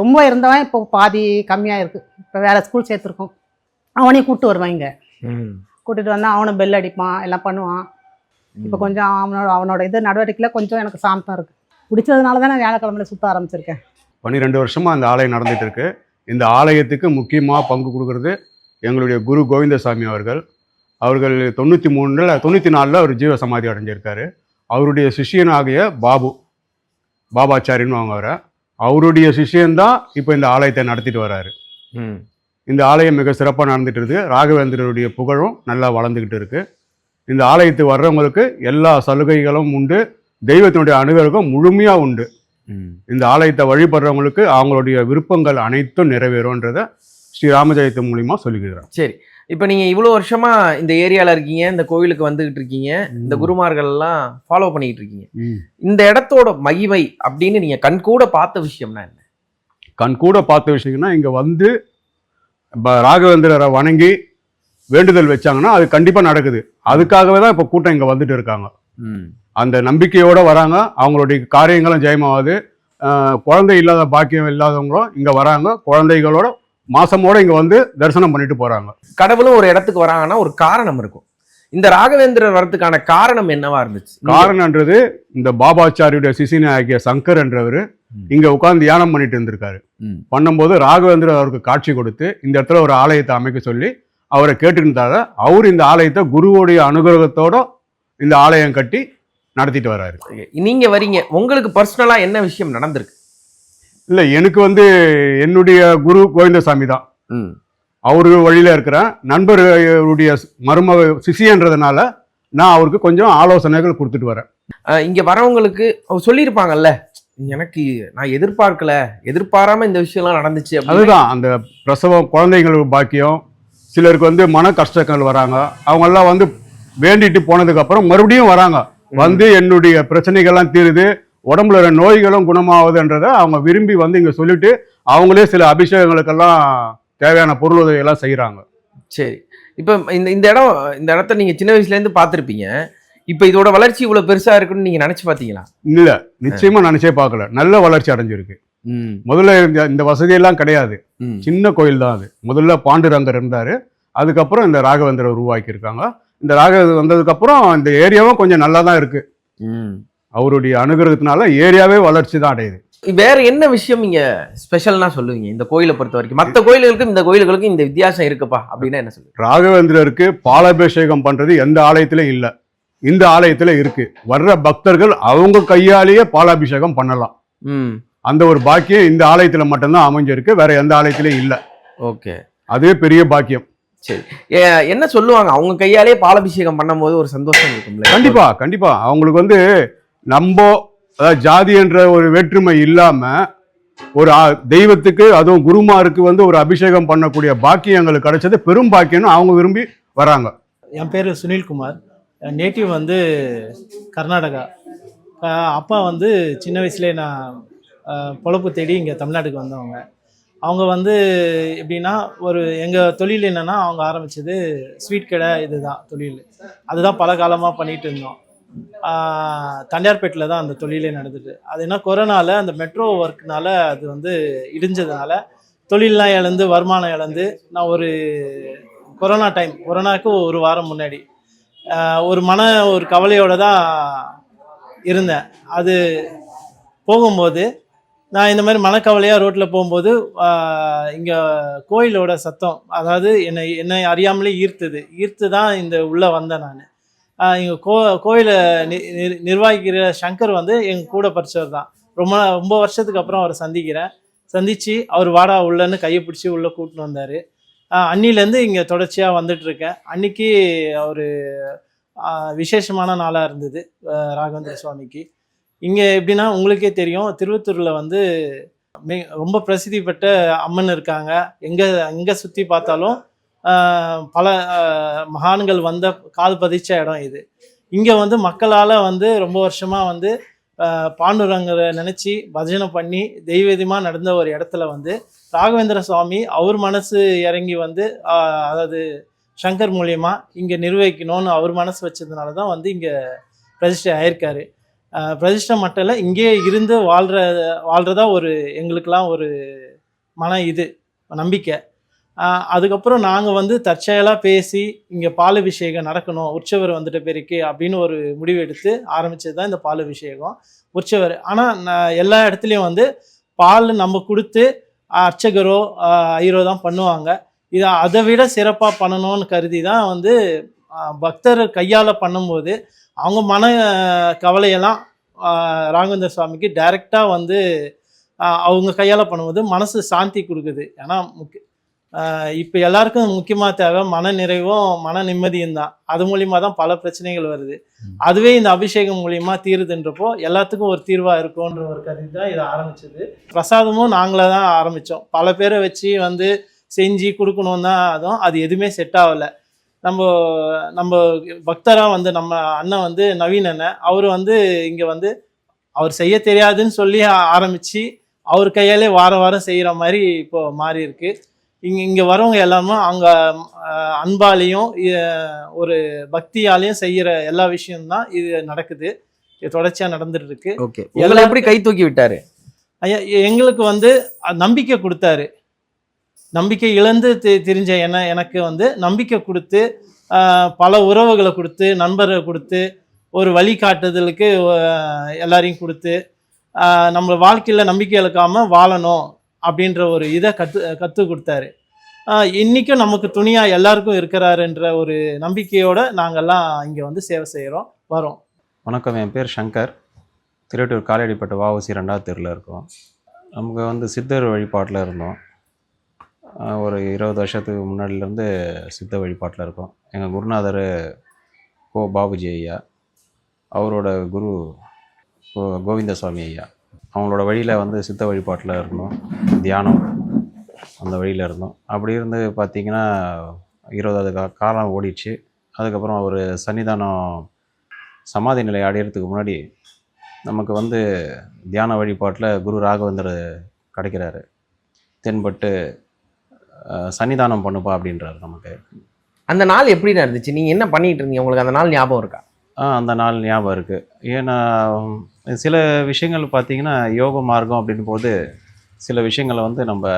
Speaker 7: ரொம்ப இருந்தவன் இப்போ பாதி கம்மியாக இருக்குது. இப்போ வேறு ஸ்கூல் சேர்த்துருக்கோம். அவனையும் கூப்பிட்டு வருவான். இங்கே கூட்டிகிட்டு வந்தால் அவனும் பெல் அடிப்பான், எல்லாம் பண்ணுவான். இப்போ கொஞ்சம் அவனோட இது நடவடிக்கையில் கொஞ்சம் எனக்கு சாந்தம் இருக்குது. பிடிச்சதுனால தான் நான் வியாழக்கிழமையில சுற்ற ஆரம்பிச்சிருக்கேன்.
Speaker 4: 12 வருஷமாக அந்த ஆலயம் நடந்துகிட்டு இருக்கு. இந்த ஆலயத்துக்கு முக்கியமாக பங்கு கொடுக்கறது எங்களுடைய குரு கோவிந்தசாமி அவர்கள். 94 அவர் ஜீவ சமாதி அடைஞ்சிருக்காரு. அவருடைய சிஷியனாகிய பாபாச்சாரின்னு அவங்க அவருடைய சிஷியன்தான் இப்போ இந்த ஆலயத்தை நடத்திட்டு வர்றாரு. இந்த ஆலயம் மிக சிறப்பாக நடந்துட்டு இருக்கு. ராகவேந்திரருடைய புகழும் நல்லா வளர்ந்துக்கிட்டு இருக்கு. இந்த ஆலயத்துக்கு வர்றவங்களுக்கு எல்லா சலுகைகளும் உண்டு, தெய்வத்தினுடைய அனுகிரகம் முழுமையாக உண்டு. இந்த ஆலயத்தை வழிபடுறவங்களுக்கு அவங்களுடைய விருப்பங்கள் அனைத்தும் நிறைவேறும்ன்றத ஸ்ரீ ராமஜெயத்து மூலியமா சொல்லிக்கிறேன்.
Speaker 5: சரி, இப்போ நீங்கள் இவ்வளோ வருஷமாக இந்த ஏரியாவில் இருக்கீங்க, இந்த கோயிலுக்கு வந்துக்கிட்டு இருக்கீங்க, இந்த குருமார்கள் எல்லாம் ஃபாலோ பண்ணிக்கிட்டு இருக்கீங்க. இந்த இடத்தோட மகிமை அப்படின்னு நீங்கள் கண்கூட பார்த்த விஷயம்னா என்ன?
Speaker 4: கண்கூட பார்த்த விஷயம்னா, இங்கே வந்து ராகவேந்திரரை வணங்கி வேண்டுதல் வச்சாங்கன்னா அது கண்டிப்பாக நடக்குது. அதுக்காகவே தான் இப்போ கூட்டம் இங்கே வந்துட்டு இருக்காங்க. அந்த நம்பிக்கையோடு வராங்க. அவங்களுடைய காரியங்களும் ஜெயமாகுது. குழந்தை இல்லாத பாக்கியம் இல்லாதவங்களும் இங்கே வராங்க. குழந்தைகளோட மாசமோட இங்கே வந்து தரிசனம் பண்ணிட்டு போகிறாங்க.
Speaker 5: கடவுளும் ஒரு இடத்துக்கு வராங்கன்னா ஒரு காரணம் இருக்கும். இந்த ராகவேந்திரர் வரதுக்கான காரணம் என்னவா இருந்துச்சு?
Speaker 4: காரணம்ன்றது இந்த பாபாச்சாரியுடைய சிசினை ஆகிய சங்கர் என்றவர் இங்கே உட்கார்ந்து தியானம் பண்ணிட்டு இருந்திருக்காரு. பண்ணும்போது ராகவேந்திரர் அவருக்கு காட்சி கொடுத்து இந்த இடத்துல ஒரு ஆலயத்தை அமைக்க சொல்லி அவரை கேட்டுருந்தாரு. அவர் இந்த ஆலயத்தை குருவோடைய அனுகிரகத்தோட இந்த ஆலயம் கட்டி நடத்திட்டு வராரு.
Speaker 5: நீங்க வரீங்க, உங்களுக்கு பர்சனலா என்ன விஷயம் நடந்திருக்கு?
Speaker 4: இல்லை, எனக்கு வந்து என்னுடைய குரு கோவிந்தசாமி தான்.
Speaker 5: ம்.
Speaker 4: அவரு வழியில இருக்கிறேன். நண்பருடைய மருமக சிஷியன்றதுனால நான் அவருக்கு கொஞ்சம் ஆலோசனைகள் கொடுத்துட்டு வரேன்.
Speaker 5: இங்க வரவங்களுக்கு அவர் சொல்லியிருப்பாங்கல்ல, எனக்கு நான் எதிர்பாராம இந்த விஷயம்லாம் நடந்துச்சு அப்படின்னு.
Speaker 4: அதுதான் அந்த பிரசவம், குழந்தைங்களுக்கு பாக்கியம், சிலருக்கு வந்து மன கஷ்டங்கள் வராங்க. அவங்கெல்லாம் வந்து வேண்டிட்டு போனதுக்கு அப்புறம் மறுபடியும் வராங்க. வந்து என்னுடைய பிரச்சனைகள்லாம் தீருது, உடம்புல இருக்கிற நோய்களும் குணமாகுதுன்றதை அவங்க விரும்பி வந்து இங்க சொல்லிட்டு அவங்களே சில அபிஷேகங்களுக்கெல்லாம் தேவையான பொருள் உதவியெல்லாம் செய்கிறாங்க.
Speaker 5: சரி, இப்போ இந்த இடத்த நீங்க சின்ன வயசுல இருந்து பார்த்துருப்பீங்க. இப்போ இதோட வளர்ச்சி இவ்வளவு பெருசா இருக்குன்னு நீங்க நினைச்சு பாத்தீங்களா?
Speaker 4: இல்ல, நிச்சயமா நினைச்சே பார்க்கல. நல்ல வளர்ச்சி அடைஞ்சிருக்கு. முதல்ல இந்த வசதியெல்லாம் கிடையாது. சின்ன கோயில் தான் அது. முதல்ல பாண்டுரங்கர் இருந்தாரு, அதுக்கப்புறம் இந்த ராகவேந்திரர் உருவாக்கி இருக்காங்க. இந்த ராகவேந்திரர் வந்ததுக்கு அப்புறம் இந்த ஏரியாவும் கொஞ்சம் நல்லா தான் இருக்கு. அவருடைய அனுகிரகத்தினால ஏரியாவே வளர்ச்சி தான் அடையுது.
Speaker 5: வேற என்ன விஷயம் இங்க ஸ்பெஷல்னா சொல்லுவீங்க இந்த கோயிலை பொறுத்த வரைக்கும்? மற்ற கோயில்களுக்கும் இந்த கோயில்களுக்கும் இந்த வித்தியாசம் இருக்குப்பா அப்படின்னா என்ன சொல்லுங்க?
Speaker 4: ராகவேந்திரருக்கு பாலாபிஷேகம் பண்றது எந்த ஆலயத்திலும் இல்லை, இந்த ஆலயத்துல இருக்கு. வர்ற பக்தர்கள் அவங்க கையாலேயே பாலாபிஷேகம் பண்ணலாம். அந்த ஒரு பாக்கியம் இந்த ஆலயத்துல மட்டும்தான் அமைஞ்சிருக்கு, வேற எந்த ஆலயத்திலயும் இல்லை.
Speaker 5: ஓகே,
Speaker 4: அதுவே பெரிய பாக்கியம்.
Speaker 5: சரி, என்ன சொல்லுவாங்க அவங்க கையாலே பாலாபிஷேகம் பண்ணும் போது ஒரு சந்தோஷம் இருக்கும்ல?
Speaker 4: கண்டிப்பா கண்டிப்பா. அவங்களுக்கு வந்து நம்ம அதாவது ஜாதி என்ற ஒரு வேற்றுமை இல்லாம ஒரு தெய்வத்துக்கு, அதுவும் குருமாருக்கு வந்து ஒரு அபிஷேகம் பண்ணக்கூடிய பாக்கியம் எங்களுக்கு கிடைச்சது பெரும் பாக்கியம்னு அவங்க விரும்பி வராங்க.
Speaker 8: என் பேர் சுனில்குமார். நேட்டிவ் வந்து கர்நாடகா. அப்பா வந்து சின்ன வயசுலேயே நான் பொழப்பு தேடி இங்கே தமிழ்நாட்டுக்கு வந்தவங்க. அவங்க வந்து எப்படின்னா, எங்கள் தொழில் என்னென்னா, அவங்க ஆரம்பித்தது ஸ்வீட் கடை, இதுதான் தொழில். அதுதான் பல காலமாக பண்ணிகிட்டு இருந்தோம். தண்டையார்பேட்டில் தான் அந்த தொழிலே நடந்தது. அது என்ன, கொரோனாவில் அந்த மெட்ரோ ஒர்க்னால அது வந்து இடிஞ்சதுனால தொழிலெலாம் இழந்து, வருமானம் இழந்து, நான் கொரோனாவுக்கு ஒரு வாரம் முன்னாடி ஒரு கவலையோடு தான் இருந்தேன். அது போகும்போது நான் இந்த மாதிரி மனக்கவலையாக ரோட்டில் போகும்போது இங்கே கோயிலோட சத்தம், அதாவது என்னை அறியாமலே ஈர்த்து தான் இந்த உள்ளே வந்தேன். நான் இங்கே கோயிலை நிர்வகிக்கிற சங்கர் வந்து எங்கள் கூட படித்தவர் தான். ரொம்ப வருஷத்துக்கு அப்புறம் அவரை சந்தித்து அவர் வாடா உள்ளன்னு கையை பிடிச்சி உள்ளே கூட்டின்னு வந்தார். அன்னிலேருந்து இங்கே தொடர்ச்சியாக வந்துட்டுருக்கேன். அன்னைக்கு அவர் விசேஷமான நாளாக இருந்தது ராகவேந்திர சுவாமிக்கு. இங்கே எப்படின்னா, உங்களுக்கே தெரியும், திருவத்தூரில் வந்து ரொம்ப பிரசித்தி பெற்ற அம்மன் இருக்காங்க. எங்கே சுற்றி பார்த்தாலும் பல மகான்கள் வந்த கால் பதிச்ச இடம் இது. இங்கே வந்து மக்களால் வந்து ரொம்ப வருஷமாக வந்து பாண்டுரங்கரை நினச்சி பஜனை பண்ணி தெய்வீகமாக நடந்த ஒரு இடத்துல வந்து ராகவேந்திர சுவாமி அவர் மனசு இறங்கி வந்து அதாவது சங்கர் மூலியமா இங்கே நிர்வகிக்கணும்னு அவர் மனசு வச்சதுனால தான் வந்து இங்கே பிரதிஷ்டை ஆயிருக்காரு. பிரதிஷ்டை மட்டும் இல்லை, இங்கே இருந்து வாழ்கிறதா எங்களுக்கெல்லாம் ஒரு நம்பிக்கை. அதுக்கப்புறம் நாங்கள் வந்து தற்செயலாக பேசி இங்கே பாலாபிஷேகம் நடக்கணும், உற்சவர் வந்துட்ட பேருக்கு அப்படின்னு ஒரு முடிவு எடுத்து ஆரம்பித்தது தான் இந்த பாலாபிஷேகம், உற்சவர். ஆனால் எல்லா இடத்துலையும் வந்து பால் நம்ம கொடுத்து அர்ச்சகரோ ஐயரோ தான் பண்ணுவாங்க. இதை அதை விட சிறப்பாக பண்ணணும்னு கருதி தான் வந்து பக்தர் கையால் பண்ணும்போது அவங்க மன கவலையெல்லாம் ராகவேந்திர சுவாமிக்கு டைரெக்டாக வந்து அவங்க கையால் பண்ணும்போது மனசு சாந்தி கொடுக்குது. ஏன்னா இப்போ எல்லாருக்கும் முக்கியமாக தேவை மன நிறைவும் மன நிம்மதியும் தான். அது மூலிமா தான் பல பிரச்சனைகள் வருது. அதுவே இந்த அபிஷேகம் மூலியமாக தீருதுன்றப்போ எல்லாத்துக்கும் ஒரு தீர்வாக இருக்கும்ன்ற ஒரு கருதி தான் இதை ஆரம்பிச்சது. பிரசாதமும் நாங்களே தான் ஆரம்பித்தோம். பல பேரை வச்சு வந்து செஞ்சு கொடுக்கணும் தான், அதுவும் அது எதுவுமே செட் ஆகலை. நம்ம பக்தராக வந்து நம்ம அண்ணன் வந்து நவீன் அண்ணன், அவர் வந்து இங்கே வந்து அவர் செய்ய தெரியாதுன்னு சொல்லி ஆரம்பித்து அவர் கையாலே வாரம் செய்கிற மாதிரி இப்போது மாறி இருக்கு. இங்கே வரவங்க எல்லாமே அவங்க அன்பாலையும் ஒரு பக்தியாலையும் செய்கிற எல்லா விஷயம்தான் இது நடக்குது, தொடர்ச்சியாக நடந்துட்டு இருக்கு.
Speaker 5: எல்லாம் எப்படி கை தூக்கி விட்டாரு
Speaker 8: ஐயா? எங்களுக்கு வந்து நம்பிக்கை கொடுத்தாரு. நம்பிக்கை இழந்து தெரிஞ்ச எனக்கு வந்து நம்பிக்கை கொடுத்து பல உறவுகளை கொடுத்து, நண்பர்களை கொடுத்து, ஒரு வழிகாட்டுதலுக்கு எல்லாரையும் கொடுத்து, நம்ம வாழ்க்கையில் நம்பிக்கை இழக்காமல் வாழணும் அப்படின்ற ஒரு இதை கற்றுக் கொடுத்தாரு. இன்றைக்கும் நமக்கு துணியாக எல்லாருக்கும் இருக்கிறாருன்ற ஒரு நம்பிக்கையோடு நாங்கள்லாம் இங்கே வந்து சேவை செய்கிறோம், வரோம்.
Speaker 9: வணக்கம், என் பேர் சங்கர். திருவட்டூர் காலேடிப்பட்டு வஉசி 2வது தெருவில் இருக்கோம். நமக்கு வந்து சித்தர் வழிபாட்டில் இருந்தோம். ஒரு 20 வருஷத்துக்கு முன்னாடிலேருந்து சித்த வழிபாட்டில் இருக்கோம். எங்கள் குருநாதர் பாபுஜி ஐயா, அவரோட குரு கோவிந்தசாமி ஐயா, அவங்களோட வழியில் வந்து சித்த வழிபாட்டில் இருந்தோம். தியானம் அந்த வழியில் இருந்தோம். அப்படி இருந்து பார்த்திங்கன்னா 20 காலம் ஓடிச்சு. அதுக்கப்புறம் ஒரு சன்னிதானம் சமாதி நிலை அடையிறதுக்கு முன்னாடி நமக்கு வந்து தியான வழிபாட்டில் குரு ராகவேந்தர் கிடைக்கிறாரு. தென்பட்டு சன்னிதானம் பண்ணுப்பா அப்படின்றாரு நமக்கு.
Speaker 5: அந்த நாள் எப்படி நடந்துச்சு? நீங்கள் என்ன பண்ணிட்டு இருந்தீங்க? உங்களுக்கு அந்த நாள் ஞாபகம் இருக்கா?
Speaker 9: அந்த நாள் ஞாபகம் இருக்குது. ஏன்னா சில விஷயங்கள் பார்த்திங்கன்னா யோக மார்க்கம் அப்படின் போது சில விஷயங்களை வந்து நம்ம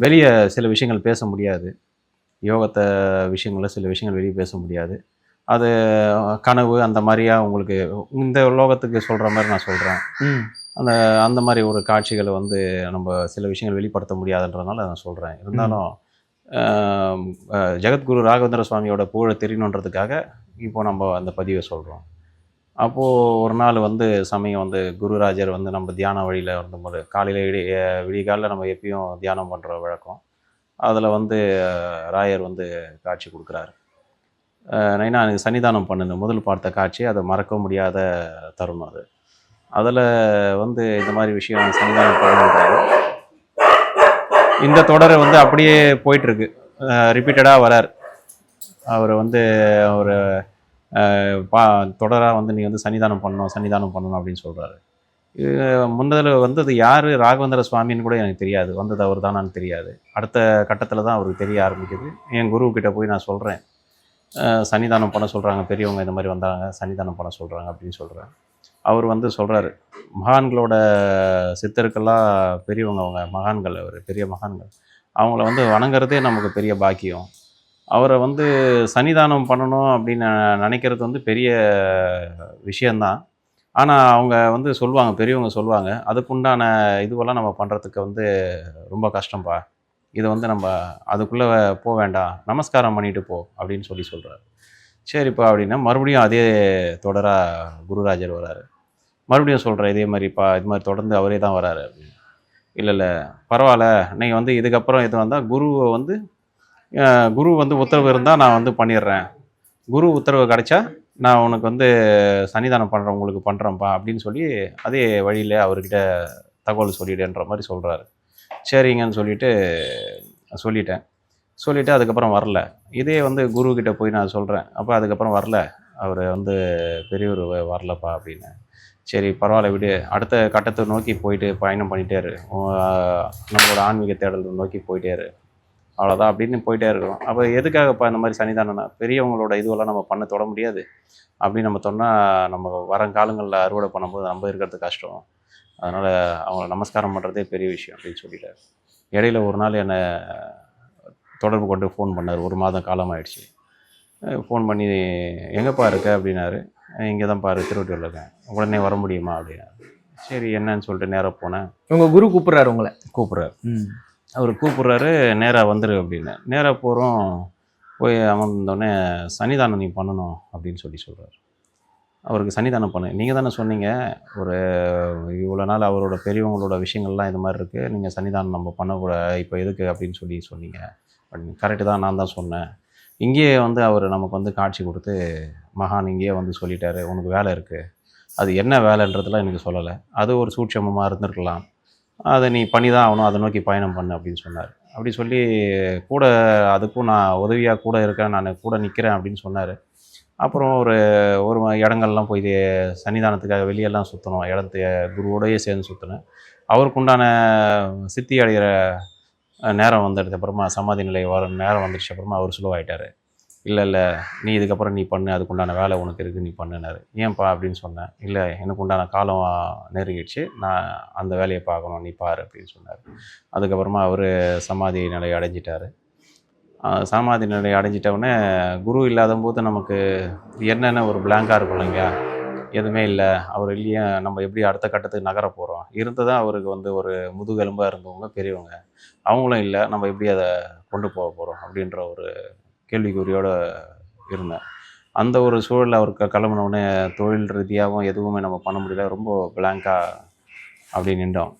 Speaker 9: வெளியே சில விஷயங்கள் பேச முடியாது. யோகத்தை விஷயங்களில் சில விஷயங்கள் வெளியே பேச முடியாது. அது கனவு அந்த மாதிரியா உங்களுக்கு இந்த லோகத்துக்கு சொல்கிற மாதிரி நான் சொல்கிறேன். அந்த மாதிரி ஒரு காட்சிகளை வந்து நம்ம சில விஷயங்கள் வெளிப்படுத்த முடியாதுன்றதுனால நான் சொல்கிறேன். இருந்தாலும் ஜெகத்குரு ராகவேந்திர சுவாமியோட புகழை தெரியணுன்றதுக்காக இப்போ நம்ம அந்த பதிவை சொல்கிறோம். அப்போது ஒரு நாள் வந்து சமயம் வந்து குருராஜர் வந்து நம்ம தியான வழியில் வரும்போது காலையில் விடிகாலில் நம்ம எப்பயும் தியானம் பண்ணுற வழக்கம். அதில் வந்து ராயர் வந்து காட்சி கொடுக்குறாரு. நைனா எனக்கு சன்னிதானம் பண்ணுங்க முதல் பார்த்த காட்சி, அதை மறக்க முடியாத தருணம் அது. அதில் வந்து இந்த மாதிரி விஷயம் சன்னிதானம் பண்ணுன்றாரு. இந்த தொடரை வந்து அப்படியே போயிட்டுருக்கு, ரிப்பீட்டடாக வரார். அவர் வந்து ஒரு தொடராக வந்து நீ வந்து சன்னிதானம் பண்ணணும் அப்படின்னு சொல்கிறாரு. முன்னதில் வந்தது யார் ராகவேந்திர சுவாமின்னு கூட எனக்கு தெரியாது, வந்தது அவர் தானான்னு தெரியாது. அடுத்த கட்டத்தில் தான் அவருக்கு தெரிய ஆரம்பிக்குது. என் குருக்கிட்ட போய் நான் சொல்கிறேன், சன்னிதானம் பண்ண சொல்கிறாங்க பெரியவங்க, இந்த மாதிரி வந்தாங்க சன்னிதானம் பண்ண சொல்கிறாங்க அப்படின்னு சொல்கிறேன். அவர் வந்து சொல்கிறாரு, மகான்களோட சித்தருக்கெல்லாம் பெரியவங்க, அவங்க மகான்கள், அவர் பெரிய மகான்கள், அவங்கள வந்து வணங்குறதே நமக்கு பெரிய பாக்கியம். அவரை வந்து சன்னிதானம் பண்ணணும் அப்படின்னு நினைக்கிறது வந்து பெரிய விஷயந்தான். ஆனால் அவங்க வந்து சொல்லுவாங்க, பெரியவங்க சொல்லுவாங்க, அதுக்குண்டான இதுவெல்லாம் நம்ம பண்ணுறதுக்கு வந்து ரொம்ப கஷ்டம்ப்பா, இதை வந்து நம்ம அதுக்குள்ளே போக வேண்டாம், நமஸ்காரம் பண்ணிட்டு போ அப்படின்னு சொல்கிறார். சரிப்பா அப்படின்னா மறுபடியும் அதே தொடராக குருராஜர் வராரு. மறுபடியும் சொல்கிறேன் இதே மாதிரிப்பா, இது மாதிரி தொடர்ந்து அவரே தான் வராரு அப்படின்னு. இல்லை பரவாயில்ல, நீங்கள் வந்து இதுக்கப்புறம் இது வந்தால் குரு வந்து உத்தரவு இருந்தால் நான் வந்து பண்ணிடுறேன், குரு உத்தரவு கிடைச்சா நான் உனக்கு வந்து சன்னிதானம் பண்ணுறேன், உங்களுக்கு பண்ணுறேன்ப்பா அப்படின்னு சொல்லி அதே வழியில் அவர்கிட்ட தகவல் சொல்லிடுன்ற மாதிரி சொல்கிறாரு. சரிங்கன்னு சொல்லிவிட்டு அதுக்கப்புறம் வரல. இதே வந்து குருக்கிட்ட போய் நான் சொல்கிறேன், அப்போ அதுக்கப்புறம் வரல, அவர் வந்து பெரியவர் வரலப்பா அப்படின்னு. சரி பரவாயில்ல விடு, அடுத்த கட்டத்தை நோக்கி போயிட்டு பயணம் பண்ணிகிட்டே நம்மளோட ஆன்மீக தேடல் நோக்கி போயிட்டே அவ்வளோதான் அப்படின்னு போயிட்டே இருக்கிறோம். அப்போ எதுக்காகப்பா இந்த மாதிரி சன்னிதானம்னா, பெரியவங்களோட இதுவெல்லாம் நம்ம பண்ண தொட முடியாது அப்படின்னு நம்ம சொன்னால் நம்ம வருங்காலங்களில் அறுவடை பண்ணும்போது நம்ம இருக்கிறது கஷ்டம், அதனால் அவங்கள நமஸ்காரம் பண்ணுறதே பெரிய விஷயம் அப்படின்னு சொல்லிட்டார். இடையில ஒரு நாள் என்னை தொடர்பு கொண்டு ஃபோன் பண்ணார். 1 மாதம் காலம் ஆயிடுச்சு. ஃபோன் பண்ணி எங்கேப்பா இருக்க அப்படின்னாரு. இங்கே தான் பாரு திருவட்டூரில் இருக்கேன், உடனே வர முடியுமா அப்படின்னாரு. சரி என்னன்னு சொல்லிட்டு நேராக போனேன்.
Speaker 5: உங்கள் குரு கூப்பிட்றாரு, உங்களை
Speaker 9: கூப்பிட்றாரு. அவர் கூப்பிட்றாரு, நேராக வந்துரு அப்படின்னு. நேராக போகிறோம். போய் அமர்ந்தோடனே சன்னிதானம் நீ பண்ணணும் அப்படின்னு சொல்கிறார். அவருக்கு சன்னிதானம் பண்ணு, நீங்கள் தானே சொன்னீங்க ஒரு இவ்வளோ நாள் அவரோட பெரியவங்களோட விஷயங்கள்லாம் இது மாதிரி இருக்குது, நீங்கள் சன்னிதானம் நம்ம பண்ணக்கூடாது, இப்போ எதுக்கு அப்படின்னு சொன்னீங்க அப்படின்னு. கரெக்டு தான், நான் தான் சொன்னேன். இங்கேயே வந்து அவர் நமக்கு வந்து காட்சி கொடுத்து மகான் இங்கேயே வந்து சொல்லிட்டாரு, உனக்கு வேலை இருக்குது, அது என்ன வேலைன்றதுலாம் எனக்கு சொல்லலை, அது ஒரு சூட்சமமாக இருந்திருக்கலாம், அதை நீ பண்ணி தான் ஆகணும், அதை நோக்கி பயணம் பண்ணு அப்படின்னு சொன்னார். அப்படி சொல்லி கூட அதுக்கும் நான் உதவியாக கூட இருக்கேன், நான் கூட நிற்கிறேன் அப்படின்னு சொன்னார். அப்புறம் ஒரு இடங்கள்லாம் போய் சன்னிதானத்துக்காக வெளியெல்லாம் சுற்றணும், குருவோடையே சேர்ந்து சுற்றினேன். அவருக்கு உண்டான சித்தி அடைகிற நேரம் வந்ததுக்கு அப்புறமா, சமாதி நிலை வர நேரம் வந்துடுச்சு அப்புறமா அவர் சுலவாயிட்டார். இல்லை நீ இதுக்கப்புறம் நீ பண்ணு, அதுக்குண்டான வேலை உனக்கு இருக்குது, நீ பண்ணுனாரு. ஏன்ப்பா அப்படின்னு சொன்னேன். இல்லை எனக்கு உண்டான காலம் நெருங்கிடுச்சு, நான் அந்த வேலையை பார்க்கணும், நீ பாரு அப்படின்னு சொன்னார். அதுக்கப்புறமா அவர் சமாதி நிலை அடைஞ்சிட்டார். சமாதி நிலை அடைஞ்சிட்டவுடனே குரு இல்லாத போது நமக்கு என்னென்ன ஒரு பிளாங்காக இருக்கும் இல்லைங்களா, எதுவுமே இல்லை, அவர் இல்லையா, நம்ம எப்படி அடுத்த கட்டத்துக்கு நகர போகிறோம். இருந்து தான் அவருக்கு வந்து ஒரு முதுகெலும்பாக இருந்தவங்க பெரியவங்க, அவங்களும் இல்லை, நம்ம எப்படி அதை கொண்டு போக போகிறோம் அப்படின்ற ஒரு கேள்விக்குறியோடு இருந்தேன். அந்த ஒரு சூழலில் அவருக்கு கிளம்புனோடனே தொழில் ரீதியாகவும் எதுவுமே நம்ம பண்ண முடியல, ரொம்ப பிளாங்காக அப்படி நின்றோம்.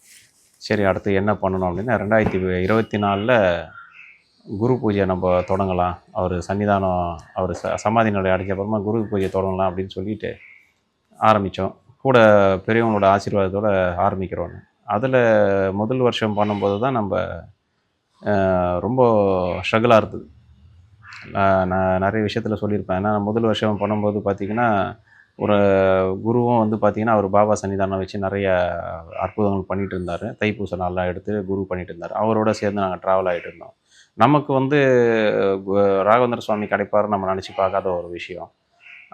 Speaker 9: சரி அடுத்து என்ன பண்ணணும் அப்படின்னா 2024 குரு பூஜை நம்ம தொடங்கலாம், அவர் சன்னிதானம் அவர் சமாதி நிலை அடைஞ்ச அப்புறமா குரு பூஜை தொடங்கலாம் அப்படின்னு சொல்லிட்டு ஆரம்பித்தோம். கூட பெரியவங்களோட ஆசீர்வாதத்தோடு ஆரம்பிக்கிறோன்னு. அதில் முதல் வருஷம் பண்ணும்போது தான் நம்ம ரொம்ப ஸ்ட்ரகிளாக இருந்தது. நான் நிறைய விஷயத்தில் சொல்லியிருப்பேன். ஏன்னா முதல் வருஷம் பண்ணும்போது பார்த்திங்கன்னா ஒரு குருவும் வந்து பார்த்திங்கன்னா அவர் பாபா சன்னிதானம் வச்சு நிறைய அற்புதங்கள் பண்ணிகிட்டு இருந்தார். தைப்பூச நாள்லாம் எடுத்து குரு பண்ணிகிட்டு இருந்தார். அவரோட சேர்ந்து நாங்கள் ட்ராவல் ஆகிட்டு இருந்தோம். நமக்கு வந்து ராகவேந்திர சுவாமி கிடைப்பார் நம்ம நினச்சி பார்க்காத ஒரு விஷயம்.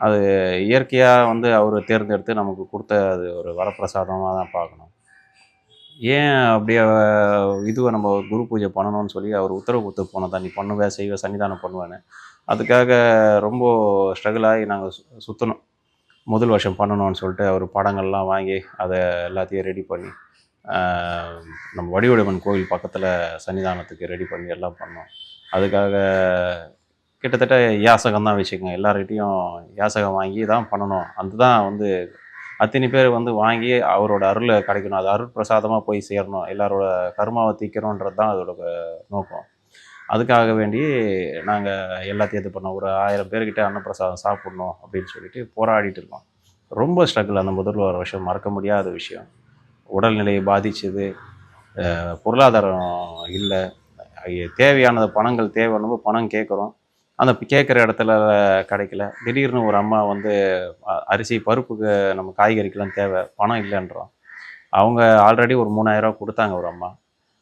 Speaker 9: அது இயற்கையாக வந்து அவர் தேர்ந்தெடுத்து நமக்கு கொடுத்த அது ஒரு வரப்பிரசாதமாக தான் பார்க்கணும். ஏன் அப்படியே இதுவை நம்ம குரு பூஜை பண்ணணும்னு சொல்லி அவர் உத்தரவு கொடுத்து போனதான், நீ பண்ணுவேன் செய்வேன் சன்னிதானம் பண்ணுவேன்னு. அதுக்காக ரொம்ப ஸ்ட்ரகிள் ஆகி நாங்கள் சுற்றணும். முதல் வருஷம் பண்ணணும்னு சொல்லிட்டு அவர் படங்கள்லாம் வாங்கி அதை எல்லாத்தையும் ரெடி பண்ணி நம்ம வடிவடைமன் கோவில் பக்கத்தில் சன்னிதானத்துக்கு ரெடி பண்ணி எல்லாம் பண்ணோம். அதுக்காக கிட்டத்தட்ட யாசகம் தான் வச்சுக்கோங்க, எல்லார்கிட்டையும் யாசகம் வாங்கி தான் பண்ணணும். அதுதான் வந்து அத்தனை பேர் வந்து வாங்கி அவரோட அருளை கிடைக்கணும், அது அருள் பிரசாதமாக போய் சேரணும், எல்லாரோட கர்மாவை தீர்க்கணுன்றது தான் அதோட நோக்கம். அதுக்காக வேண்டி நாங்கள் எல்லாத்தையும் இது பண்ணோம். ஒரு 1000 பேர்கிட்ட அன்னப்பிரசாதம் சாப்பிட்ணும் அப்படின்னு சொல்லிட்டு போராடிட்டு இருக்கோம். ரொம்ப ஸ்ட்ரகிள். அந்த முதல் ஒரு வருஷம் மறக்க முடியாத விஷயம். உடல்நிலையை பாதிச்சது, பொருளாதாரம் இல்லை, தேவையானது பணங்கள் தேவையானது பணம் கேட்குறோம், அந்த கேட்குற இடத்துல கிடைக்கல. திடீர்னு ஒரு அம்மா வந்து அரிசி பருப்புக்கு நம்ம காய்கறிக்கெலாம் தேவை, பணம் இல்லைன்றோம். அவங்க ஆல்ரெடி ஒரு 3000 கொடுத்தாங்க ஒரு அம்மா.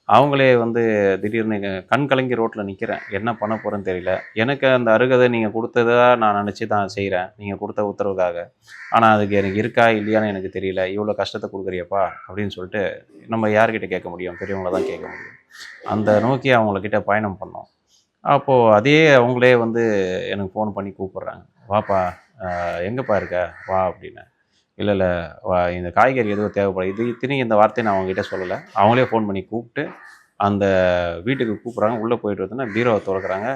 Speaker 9: அவங்களே வந்து திடீர்னு கண் கலங்கி ரோட்டில் நிற்கிறேன், என்ன பண்ண போகிறேன்னு தெரியல. எனக்கு அந்த அருகதை நீங்கள் கொடுத்ததா நான் நினச்சி தான் செய்கிறேன், நீங்கள் கொடுத்த உத்தரவுக்காக. ஆனால் அதுக்கு எனக்கு இருக்கா இல்லையான்னு எனக்கு தெரியல, இவ்வளோ கஷ்டத்தை கொடுக்குறியப்பா அப்படின்னு சொல்லிட்டு நம்ம யார்கிட்ட கேட்க முடியும், பெரியவங்கள தான் கேட்க முடியும். அந்த நோக்கி அவங்கக்கிட்ட பயணம் பண்ணோம். அப்போது அதே அவங்களே வந்து எனக்கு ஃபோன் பண்ணி கூப்பிட்றாங்க, வாப்பா எங்கேப்பா இருக்க வா அப்படின்னு. இல்லை வா, இந்த காய்கறி எதுவும் தேவைப்படும், இத்தனைக்கும் இந்த வார்த்தையை நான் அவங்ககிட்ட சொல்லலை. அவங்களே ஃபோன் பண்ணி கூப்பிட்டு அந்த வீட்டுக்கு கூப்பிட்றாங்க. உள்ளே போயிட்டு வந்தோன்னா பீரோவை திறக்கிறாங்க,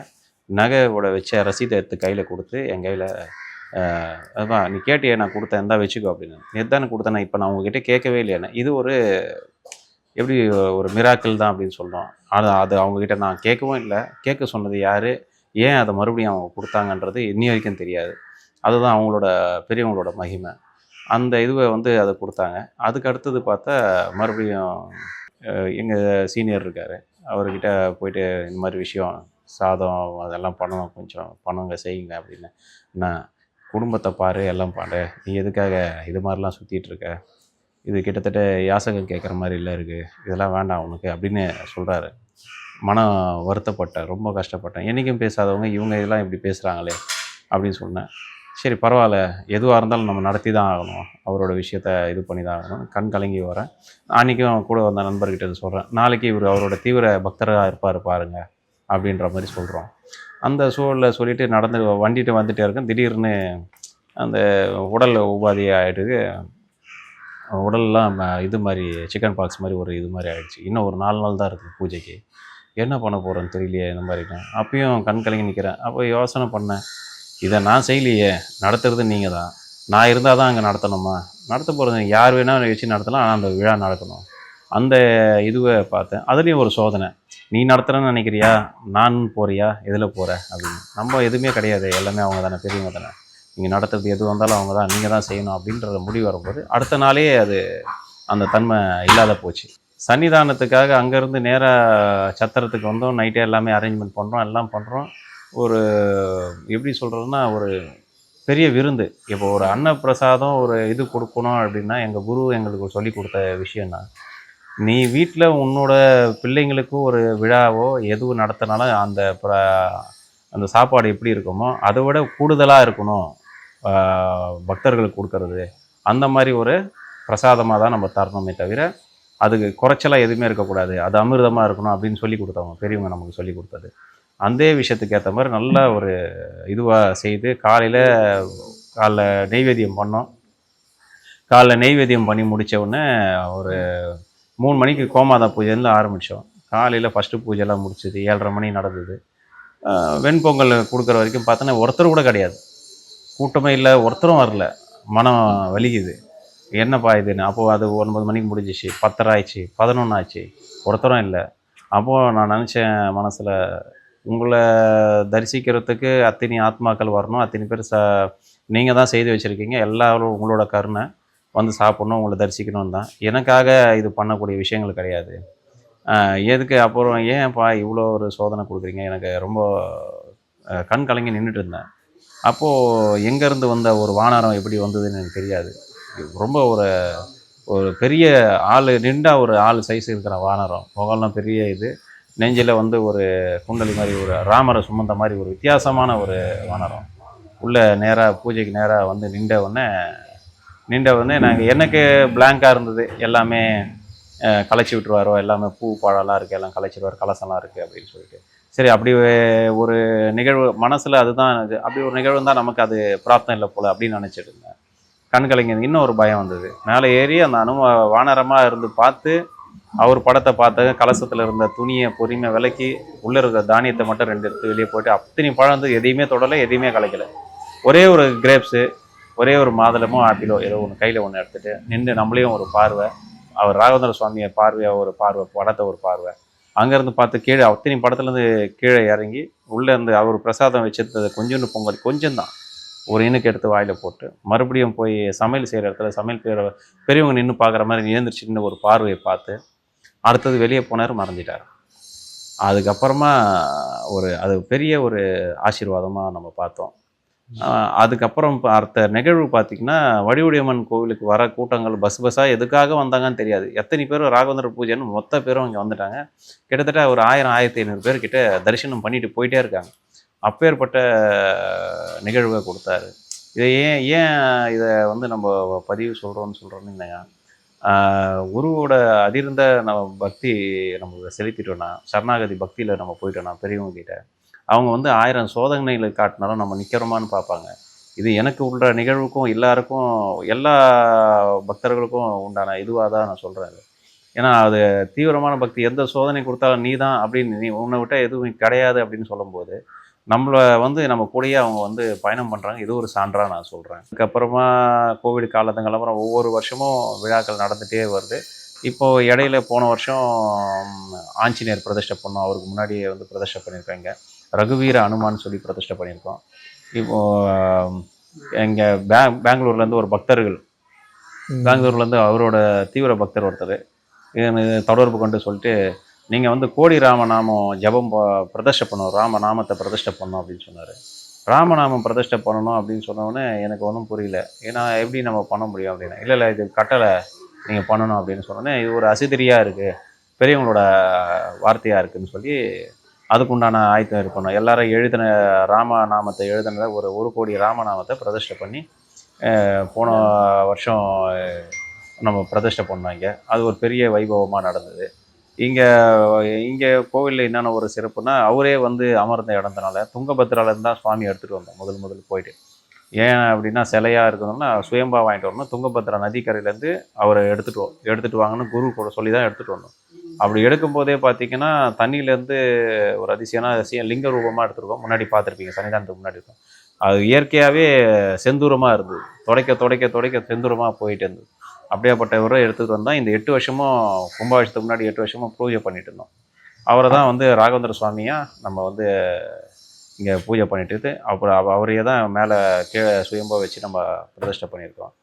Speaker 9: நகையோட வச்ச ரசீதை எடுத்து கையில் கொடுத்து என் கையில், அதுதான் நீ கேட்டியே நான் கொடுத்தேன், எந்தா வச்சுக்கோ அப்படின்னு. எதானே கொடுத்தேன், இப்போ நான் உங்ககிட்ட கேட்கவே இல்லையானே. இது ஒரு எப்படி ஒரு மிராக்கிள் தான் அப்படின்னு சொல்கிறோம். ஆனால் அது அவங்கக்கிட்ட நான் கேட்கவும் இல்லை, கேட்க சொன்னது யார், ஏன் அதை மறுபடியும் அவங்க கொடுத்தாங்கன்றது இன்னி வரைக்கும் தெரியாது. அதுதான் அவங்களோட பெரியவங்களோட மகிமை. அந்த இதுவை வந்து அதை கொடுத்தாங்க. அதுக்கு அடுத்தது பார்த்தா மறுபடியும் எங்கள் சீனியர் இருக்கார், அவர்கிட்ட போயிட்டு இந்த மாதிரி விஷயம் சாதம் அதெல்லாம் பண்ணணும், கொஞ்சம் பண்ணுங்க செய்யுங்க அப்படின்னு. நான் குடும்பத்தை பாரு எல்லாம் பாரு, நீ எதுக்காக இது மாதிரிலாம் சுற்றிட்டுருக்க, இது கிட்டத்தட்ட யாசகம் கேட்குற மாதிரி இல்லை இருக்குது, இதெல்லாம் வேண்டாம் உனக்கு அப்படின்னு சொல்கிறாரு. மனம் வருத்தப்பட்டேன், ரொம்ப கஷ்டப்பட்டேன். என்றைக்கும் பேசாதவங்க இவங்க இதெல்லாம் இப்படி பேசுகிறாங்களே அப்படின்னு சொன்னேன். சரி பரவாயில்ல, எதுவாக இருந்தாலும் நம்ம நடத்தி தான் ஆகணும், அவரோட விஷயத்த இது பண்ணி தான் ஆகணும். கண் கலங்கி வரேன். அன்றைக்கும் கூட வந்த நண்பர்கிட்ட சொல்கிறேன், நாளைக்கு இவர் அவரோட தீவிர பக்தராக இருப்பார் பாருங்க அப்படின்ற மாதிரி சொல்கிறோம். அந்த சூழலில் சொல்லிவிட்டு நடந்து வண்டிட்டு வந்துகிட்டே இருக்கேன். திடீர்னு அந்த உடல் உபாதி ஆகிட்டு, உடல்லாம் இது மாதிரி சிக்கன் பாக்ஸ் மாதிரி ஒரு இது மாதிரி ஆகிடுச்சு. இன்னும் ஒரு 4 நாள் தான் இருக்குது பூஜைக்கு, என்ன பண்ண போகிறேன்னு தெரியலையே இந்த மாதிரிட்டேன். அப்பயும் கண் கலங்கி நிற்கிறேன். அப்போ யோசனை பண்ணேன், இதை நான் செய்யலையே, நடத்துறது நீங்கள் தான், நான் இருந்தால் தான் அங்கே நடத்தணுமா, நடத்த போகிறது யார் வேணால் வச்சு நடத்தலாம், ஆனால் அந்த விழா நடக்கணும். அந்த இதுவை பார்த்தேன். அதுலேயும் ஒரு சோதனை, நீ நடத்துகிறேன்னு நினைக்கிறியா, நான் போறியா, எதில் போகிற அப்படின்னு. நம்ம எதுவுமே கிடையாது, எல்லாமே அவங்க தானே, பெரியவங்க தானே, நீங்கள் நடத்துறது எது வந்தாலும் அவங்க தான், நீங்கள் தான் செய்யணும் அப்படின்ற முடிவு வரும்போது அடுத்த நாளே அது அந்த தன்மை இல்லாத போச்சு. சன்னிதானத்துக்காக அங்கேருந்து நேராக சத்திரத்துக்கு வந்தோம். நைட்டே எல்லாமே அரேஞ்ச்மெண்ட் பண்ணுறோம், எல்லாம் பண்ணுறோம். ஒரு எப்படி சொல்கிறதுன்னா ஒரு பெரிய விருந்து. இப்போ ஒரு அன்னப்பிரசாதம் ஒரு இது கொடுக்கணும் அப்படின்னா எங்கள் குரு எங்களுக்கு சொல்லி கொடுத்த விஷயம்னா, நீ வீட்டில் உன்னோட பிள்ளைங்களுக்கு ஒரு விழாவோ எதுவும் நடத்தினாலும் அந்த சாப்பாடு எப்படி இருக்குமோ அதை விட கூடுதலாக இருக்கணும் பக்தர்களுக்கு கொடுக்கறது. அந்த மாதிரி ஒரு பிரசாதமாக தான் நம்ம தரணுமே தவிர அதுக்கு குறைச்சலாக எதுவுமே இருக்கக்கூடாது, அது அமிர்தமாக இருக்கணும் அப்படின்னு சொல்லி கொடுத்தவங்க பெரியவங்க நமக்கு சொல்லி கொடுத்தது. அந்த விஷயத்துக்கு ஏற்ற மாதிரி நல்லா ஒரு இதுவாக செய்து காலைல நெய்வேத்தியம் பண்ணோம். காலைல நெய்வேத்தியம் பண்ணி முடித்த உடனே ஒரு 3 மணிக்கு கோமாதா பூஜைலேருந்து ஆரம்பித்தோம். காலையில் ஃபஸ்ட்டு பூஜைலாம் முடிச்சது 7:30 மணி நடந்தது. வெண்பொங்கல் கொடுக்குற வரைக்கும் பார்த்தோன்னா ஒருத்தர் கூட கிடையாது. கூட்டமே இல்லை, ஒருத்தரும் வரல. மனம் வலிக்குது. என்னப்பா இதுன்னு. அப்போது அது 9 மணிக்கு முடிஞ்சிச்சு, 10:30 ஆயிடுச்சு, 11 ஆச்சு, ஒருத்தரும் இல்லை. அப்போது நான் நினச்சேன் மனசில், உங்களை தரிசிக்கிறதுக்கு அத்தனை ஆத்மாக்கள் வரணும், அத்தனை பேர் நீங்கள் தான் செய்து வச்சுருக்கீங்க, எல்லாரும் உங்களோட கருணை, வந்து சாப்பிட்ணும், உங்களை தரிசிக்கணும்னு தான். எனக்காக இது பண்ணக்கூடிய விஷயங்கள் கிடையாது. எதுக்கு அப்புறம் ஏன்ப்பா இவ்வளோ ஒரு சோதனை கொடுக்குறீங்க? எனக்கு ரொம்ப கண் கலங்கி நின்றுட்டு இருந்தேன். அப்போது எங்கேருந்து வந்த ஒரு வானரம் எப்படி வந்ததுன்னு எனக்கு தெரியாது. ரொம்ப ஒரு ஒரு பெரிய ஆள், நின்றா ஒரு ஆள் சைஸ் இருக்கிற வானரம், முகம்லாம் பெரிய இது, நெஞ்சில் வந்து ஒரு குண்டலி மாதிரி, ஒரு ராமரை சுமந்த மாதிரி ஒரு வித்தியாசமான ஒரு வானரம். உள்ளே நேராக பூஜைக்கு நேராக வந்து நின்ற உடனே நாங்கள், எனக்கு பிளாங்காக இருந்தது. எல்லாமே கலைச்சி விட்டுருவாரோ, எல்லாமே பூ பழம்லாம் இருக்குது, எல்லாம் கலைச்சிடுவார், கலசம்லாம் இருக்குது அப்படின்னு சொல்லிட்டு. சரி, அப்படி ஒரு நிகழ்வு மனசில், அதுதான் இது, அப்படி ஒரு நிகழ்வு தான் நமக்கு அது பிராப்தம் இல்லை போல் அப்படின்னு நினச்சிட்டு இருந்தேன். கண்கலங்கி இன்னும் ஒரு பயம் வந்தது. மேலே ஏறி அந்த வானரமாக இருந்து பார்த்து, அவர் படத்தை பார்த்த கலசத்தில் இருந்த துணியை பொறுமையாக விலக்கி, உள்ளே இருக்கிற தானியத்தை மட்டும் 2 எடுத்து வெளியே போயிட்டு, அத்தனை பழம் வந்து எதையுமே தொடலை, எதையுமே கலைக்கலை. ஒரே ஒரு கிரேப்ஸு, ஒரே ஒரு மாதுளமோ ஆப்பிளோ ஏதோ ஒன்று கையில் ஒன்று எடுத்துகிட்டு நின்று நம்மளையும் ஒரு பார்வை, அவர் ராகவேந்திர சுவாமியை பார்வையாக ஒரு பார்வை, படத்தை ஒரு பார்வை, அங்கேருந்து பார்த்து கீழே அத்தனை படத்துலேருந்து கீழே இறங்கி உள்ளே இருந்து அவர் பிரசாதம் வச்சிருந்தது கொஞ்சோண்டு பொங்கல், கொஞ்சம் தான், ஒரு இனுக்கு எடுத்து வாயில் போட்டு, மறுபடியும் போய் சமையல் செய்கிற இடத்துல சமையல் பெரியவங்க நின்று பார்க்குற மாதிரி எழுந்திரிச்சு நின்று ஒரு பார்வையை பார்த்து, அடுத்தது வெளியே போனார், மறைஞ்சிட்டார். அதுக்கப்புறமா அது பெரிய ஒரு ஆசீர்வாதமாக நம்ம பார்த்தோம். அதுக்கப்புறம் அடுத்த நிகழ்வு பார்த்திங்கன்னா, வடிவுடையம்மன் கோவிலுக்கு வர கூட்டங்கள் பஸ்ஸாக எதுக்காக வந்தாங்கன்னு தெரியாது. எத்தனை பேர் ராகவேந்திர பூஜைன்னு மொத்த பேரும் இங்கே வந்துட்டாங்க. கிட்டத்தட்ட ஒரு 1000-1500 பேர் கிட்ட தரிசனம் பண்ணிட்டு போயிட்டே இருக்காங்க. அப்பேற்பட்ட நிகழ்வை கொடுத்தாரு. இதை ஏன் இதை வந்து நம்ம பதிவு சொல்கிறோன்னு குருவோட அதிர்ந்த நம்ம பக்தி நம்ம செலுத்திட்டோன்னா, சரணாகதி பக்தியில் நம்ம போயிட்டோன்னா பெரியவங்க கிட்ட, அவங்க வந்து 1000 சோதனைகளை காட்டினாலும் நம்ம நிற்கிறோமான்னு பார்ப்பாங்க. இது எனக்கு உள்ள நிகழ்வுக்கும் எல்லாருக்கும், எல்லா பக்தர்களுக்கும் உண்டான இதுவாக தான் நான் சொல்கிறேன். ஏன்னா அது தீவிரமான பக்தி. எந்த சோதனை கொடுத்தாலும் நீ தான் அப்படின்னு, நீ உன்னை விட்டால் எதுவும் கிடையாது அப்படின்னு சொல்லும்போது, நம்மளை வந்து நம்ம கூடயே அவங்க வந்து பயணம் பண்ணுறாங்க. இது ஒரு சான்றாக நான் சொல்கிறேன். அதுக்கப்புறமா கோவிட் காலத்துக்கு அப்புறம் ஒவ்வொரு வருஷமும் விழாக்கள் நடந்துகிட்டே வருது. இப்போது இடையில போன வருஷம் ஆஞ்சநேயர் பிரதிஷ்டை பண்ணோம். அவருக்கு முன்னாடியே வந்து பிரதிஷ்டை பண்ணியிருக்காங்க. ரகுவீர அனுமான்னு சொல்லி பிரதிஷ்டை பண்ணியிருக்கோம். இப்போது இங்கே பெங்களூர்லேருந்து ஒரு பக்தர்கள், பெங்களூர்லேருந்து அவரோட தீவிர பக்தர் ஒருத்தர் தொடர்பு கொண்டு சொல்லிட்டு, நீங்கள் வந்து கோடி ராமநாமம் ஜபம் பிரதிஷ்டை பண்ணணும், ராமநாமத்தை பிரதிஷ்டை பண்ணணும் அப்படின்னு சொன்னார். ராமநாமம் பிரதிஷ்டை பண்ணணும் அப்படின்னு சொன்னோடனே எனக்கு ஒன்றும் புரியல. ஏன்னா எப்படி நம்ம பண்ண முடியும் அப்படின்னா, இல்லை இது கட்டளை, நீங்கள் பண்ணணும் அப்படின்னு சொன்னோன்னே, இது ஒரு அசிதிரியாக இருக்குது, பெரியவங்களோட வார்த்தையாக இருக்குதுன்னு சொல்லி அதுக்குண்டான ஆயத்தம் இருக்கணும். எல்லாரும் எழுதின ராமநாமத்தை எழுதினதை ஒரு கோடி ராமநாமத்தை பிரதிஷ்டை பண்ணி போன வருஷம் நம்ம பிரதிஷ்டை பண்ணாங்க. அது ஒரு பெரிய வைபவமாக நடந்தது. இங்கே கோவிலில் என்னென்ன ஒரு சிறப்புனா, அவரே வந்து அமர்ந்த இடத்தினால துங்கபத்ராலேருந்து தான் சுவாமி எடுத்துகிட்டு வந்தோம் முதல் போயிட்டு. ஏன் அப்படின்னா, சிலையாக இருக்கணும்னா சுயம்பா வாங்கிட்டு வரணும். துங்கபத்ரா நதிக்கரையிலேருந்து அவரை எடுத்துகிட்டு வாங்கன்னு குரு கூட சொல்லி தான் எடுத்துகிட்டு வந்தோம். அப்படி எடுக்கும்போதே பார்த்தீங்கன்னா, தண்ணியிலேருந்து ஒரு அதிசயமான லிங்க ரூபமாக எடுத்துருக்கோம். முன்னாடி பார்த்துருப்பீங்க, சன்னிதானத்துக்கு முன்னாடி இருக்கும். அது இயற்கையாகவே செந்தூரமாக இருந்தது. துடைக்க செந்தூரமாக போயிட்டு இருந்தது. அப்படியாப்பட்ட இவரை எடுத்துகிட்டு வந்தால் இந்த 8 வருஷமும், கும்பாபிஷேகத்துக்கு முன்னாடி 8 வருஷமும் பூஜை பண்ணிட்டு இருந்தோம். அவரை தான் வந்து ராகவேந்திர சுவாமியாக நம்ம வந்து இங்கே பூஜை பண்ணிட்டு, அப்புறம் அவரையே தான் மேலே கீழே சுயம்பா வச்சு நம்ம பிரதிஷ்டை பண்ணியிருக்கோம்.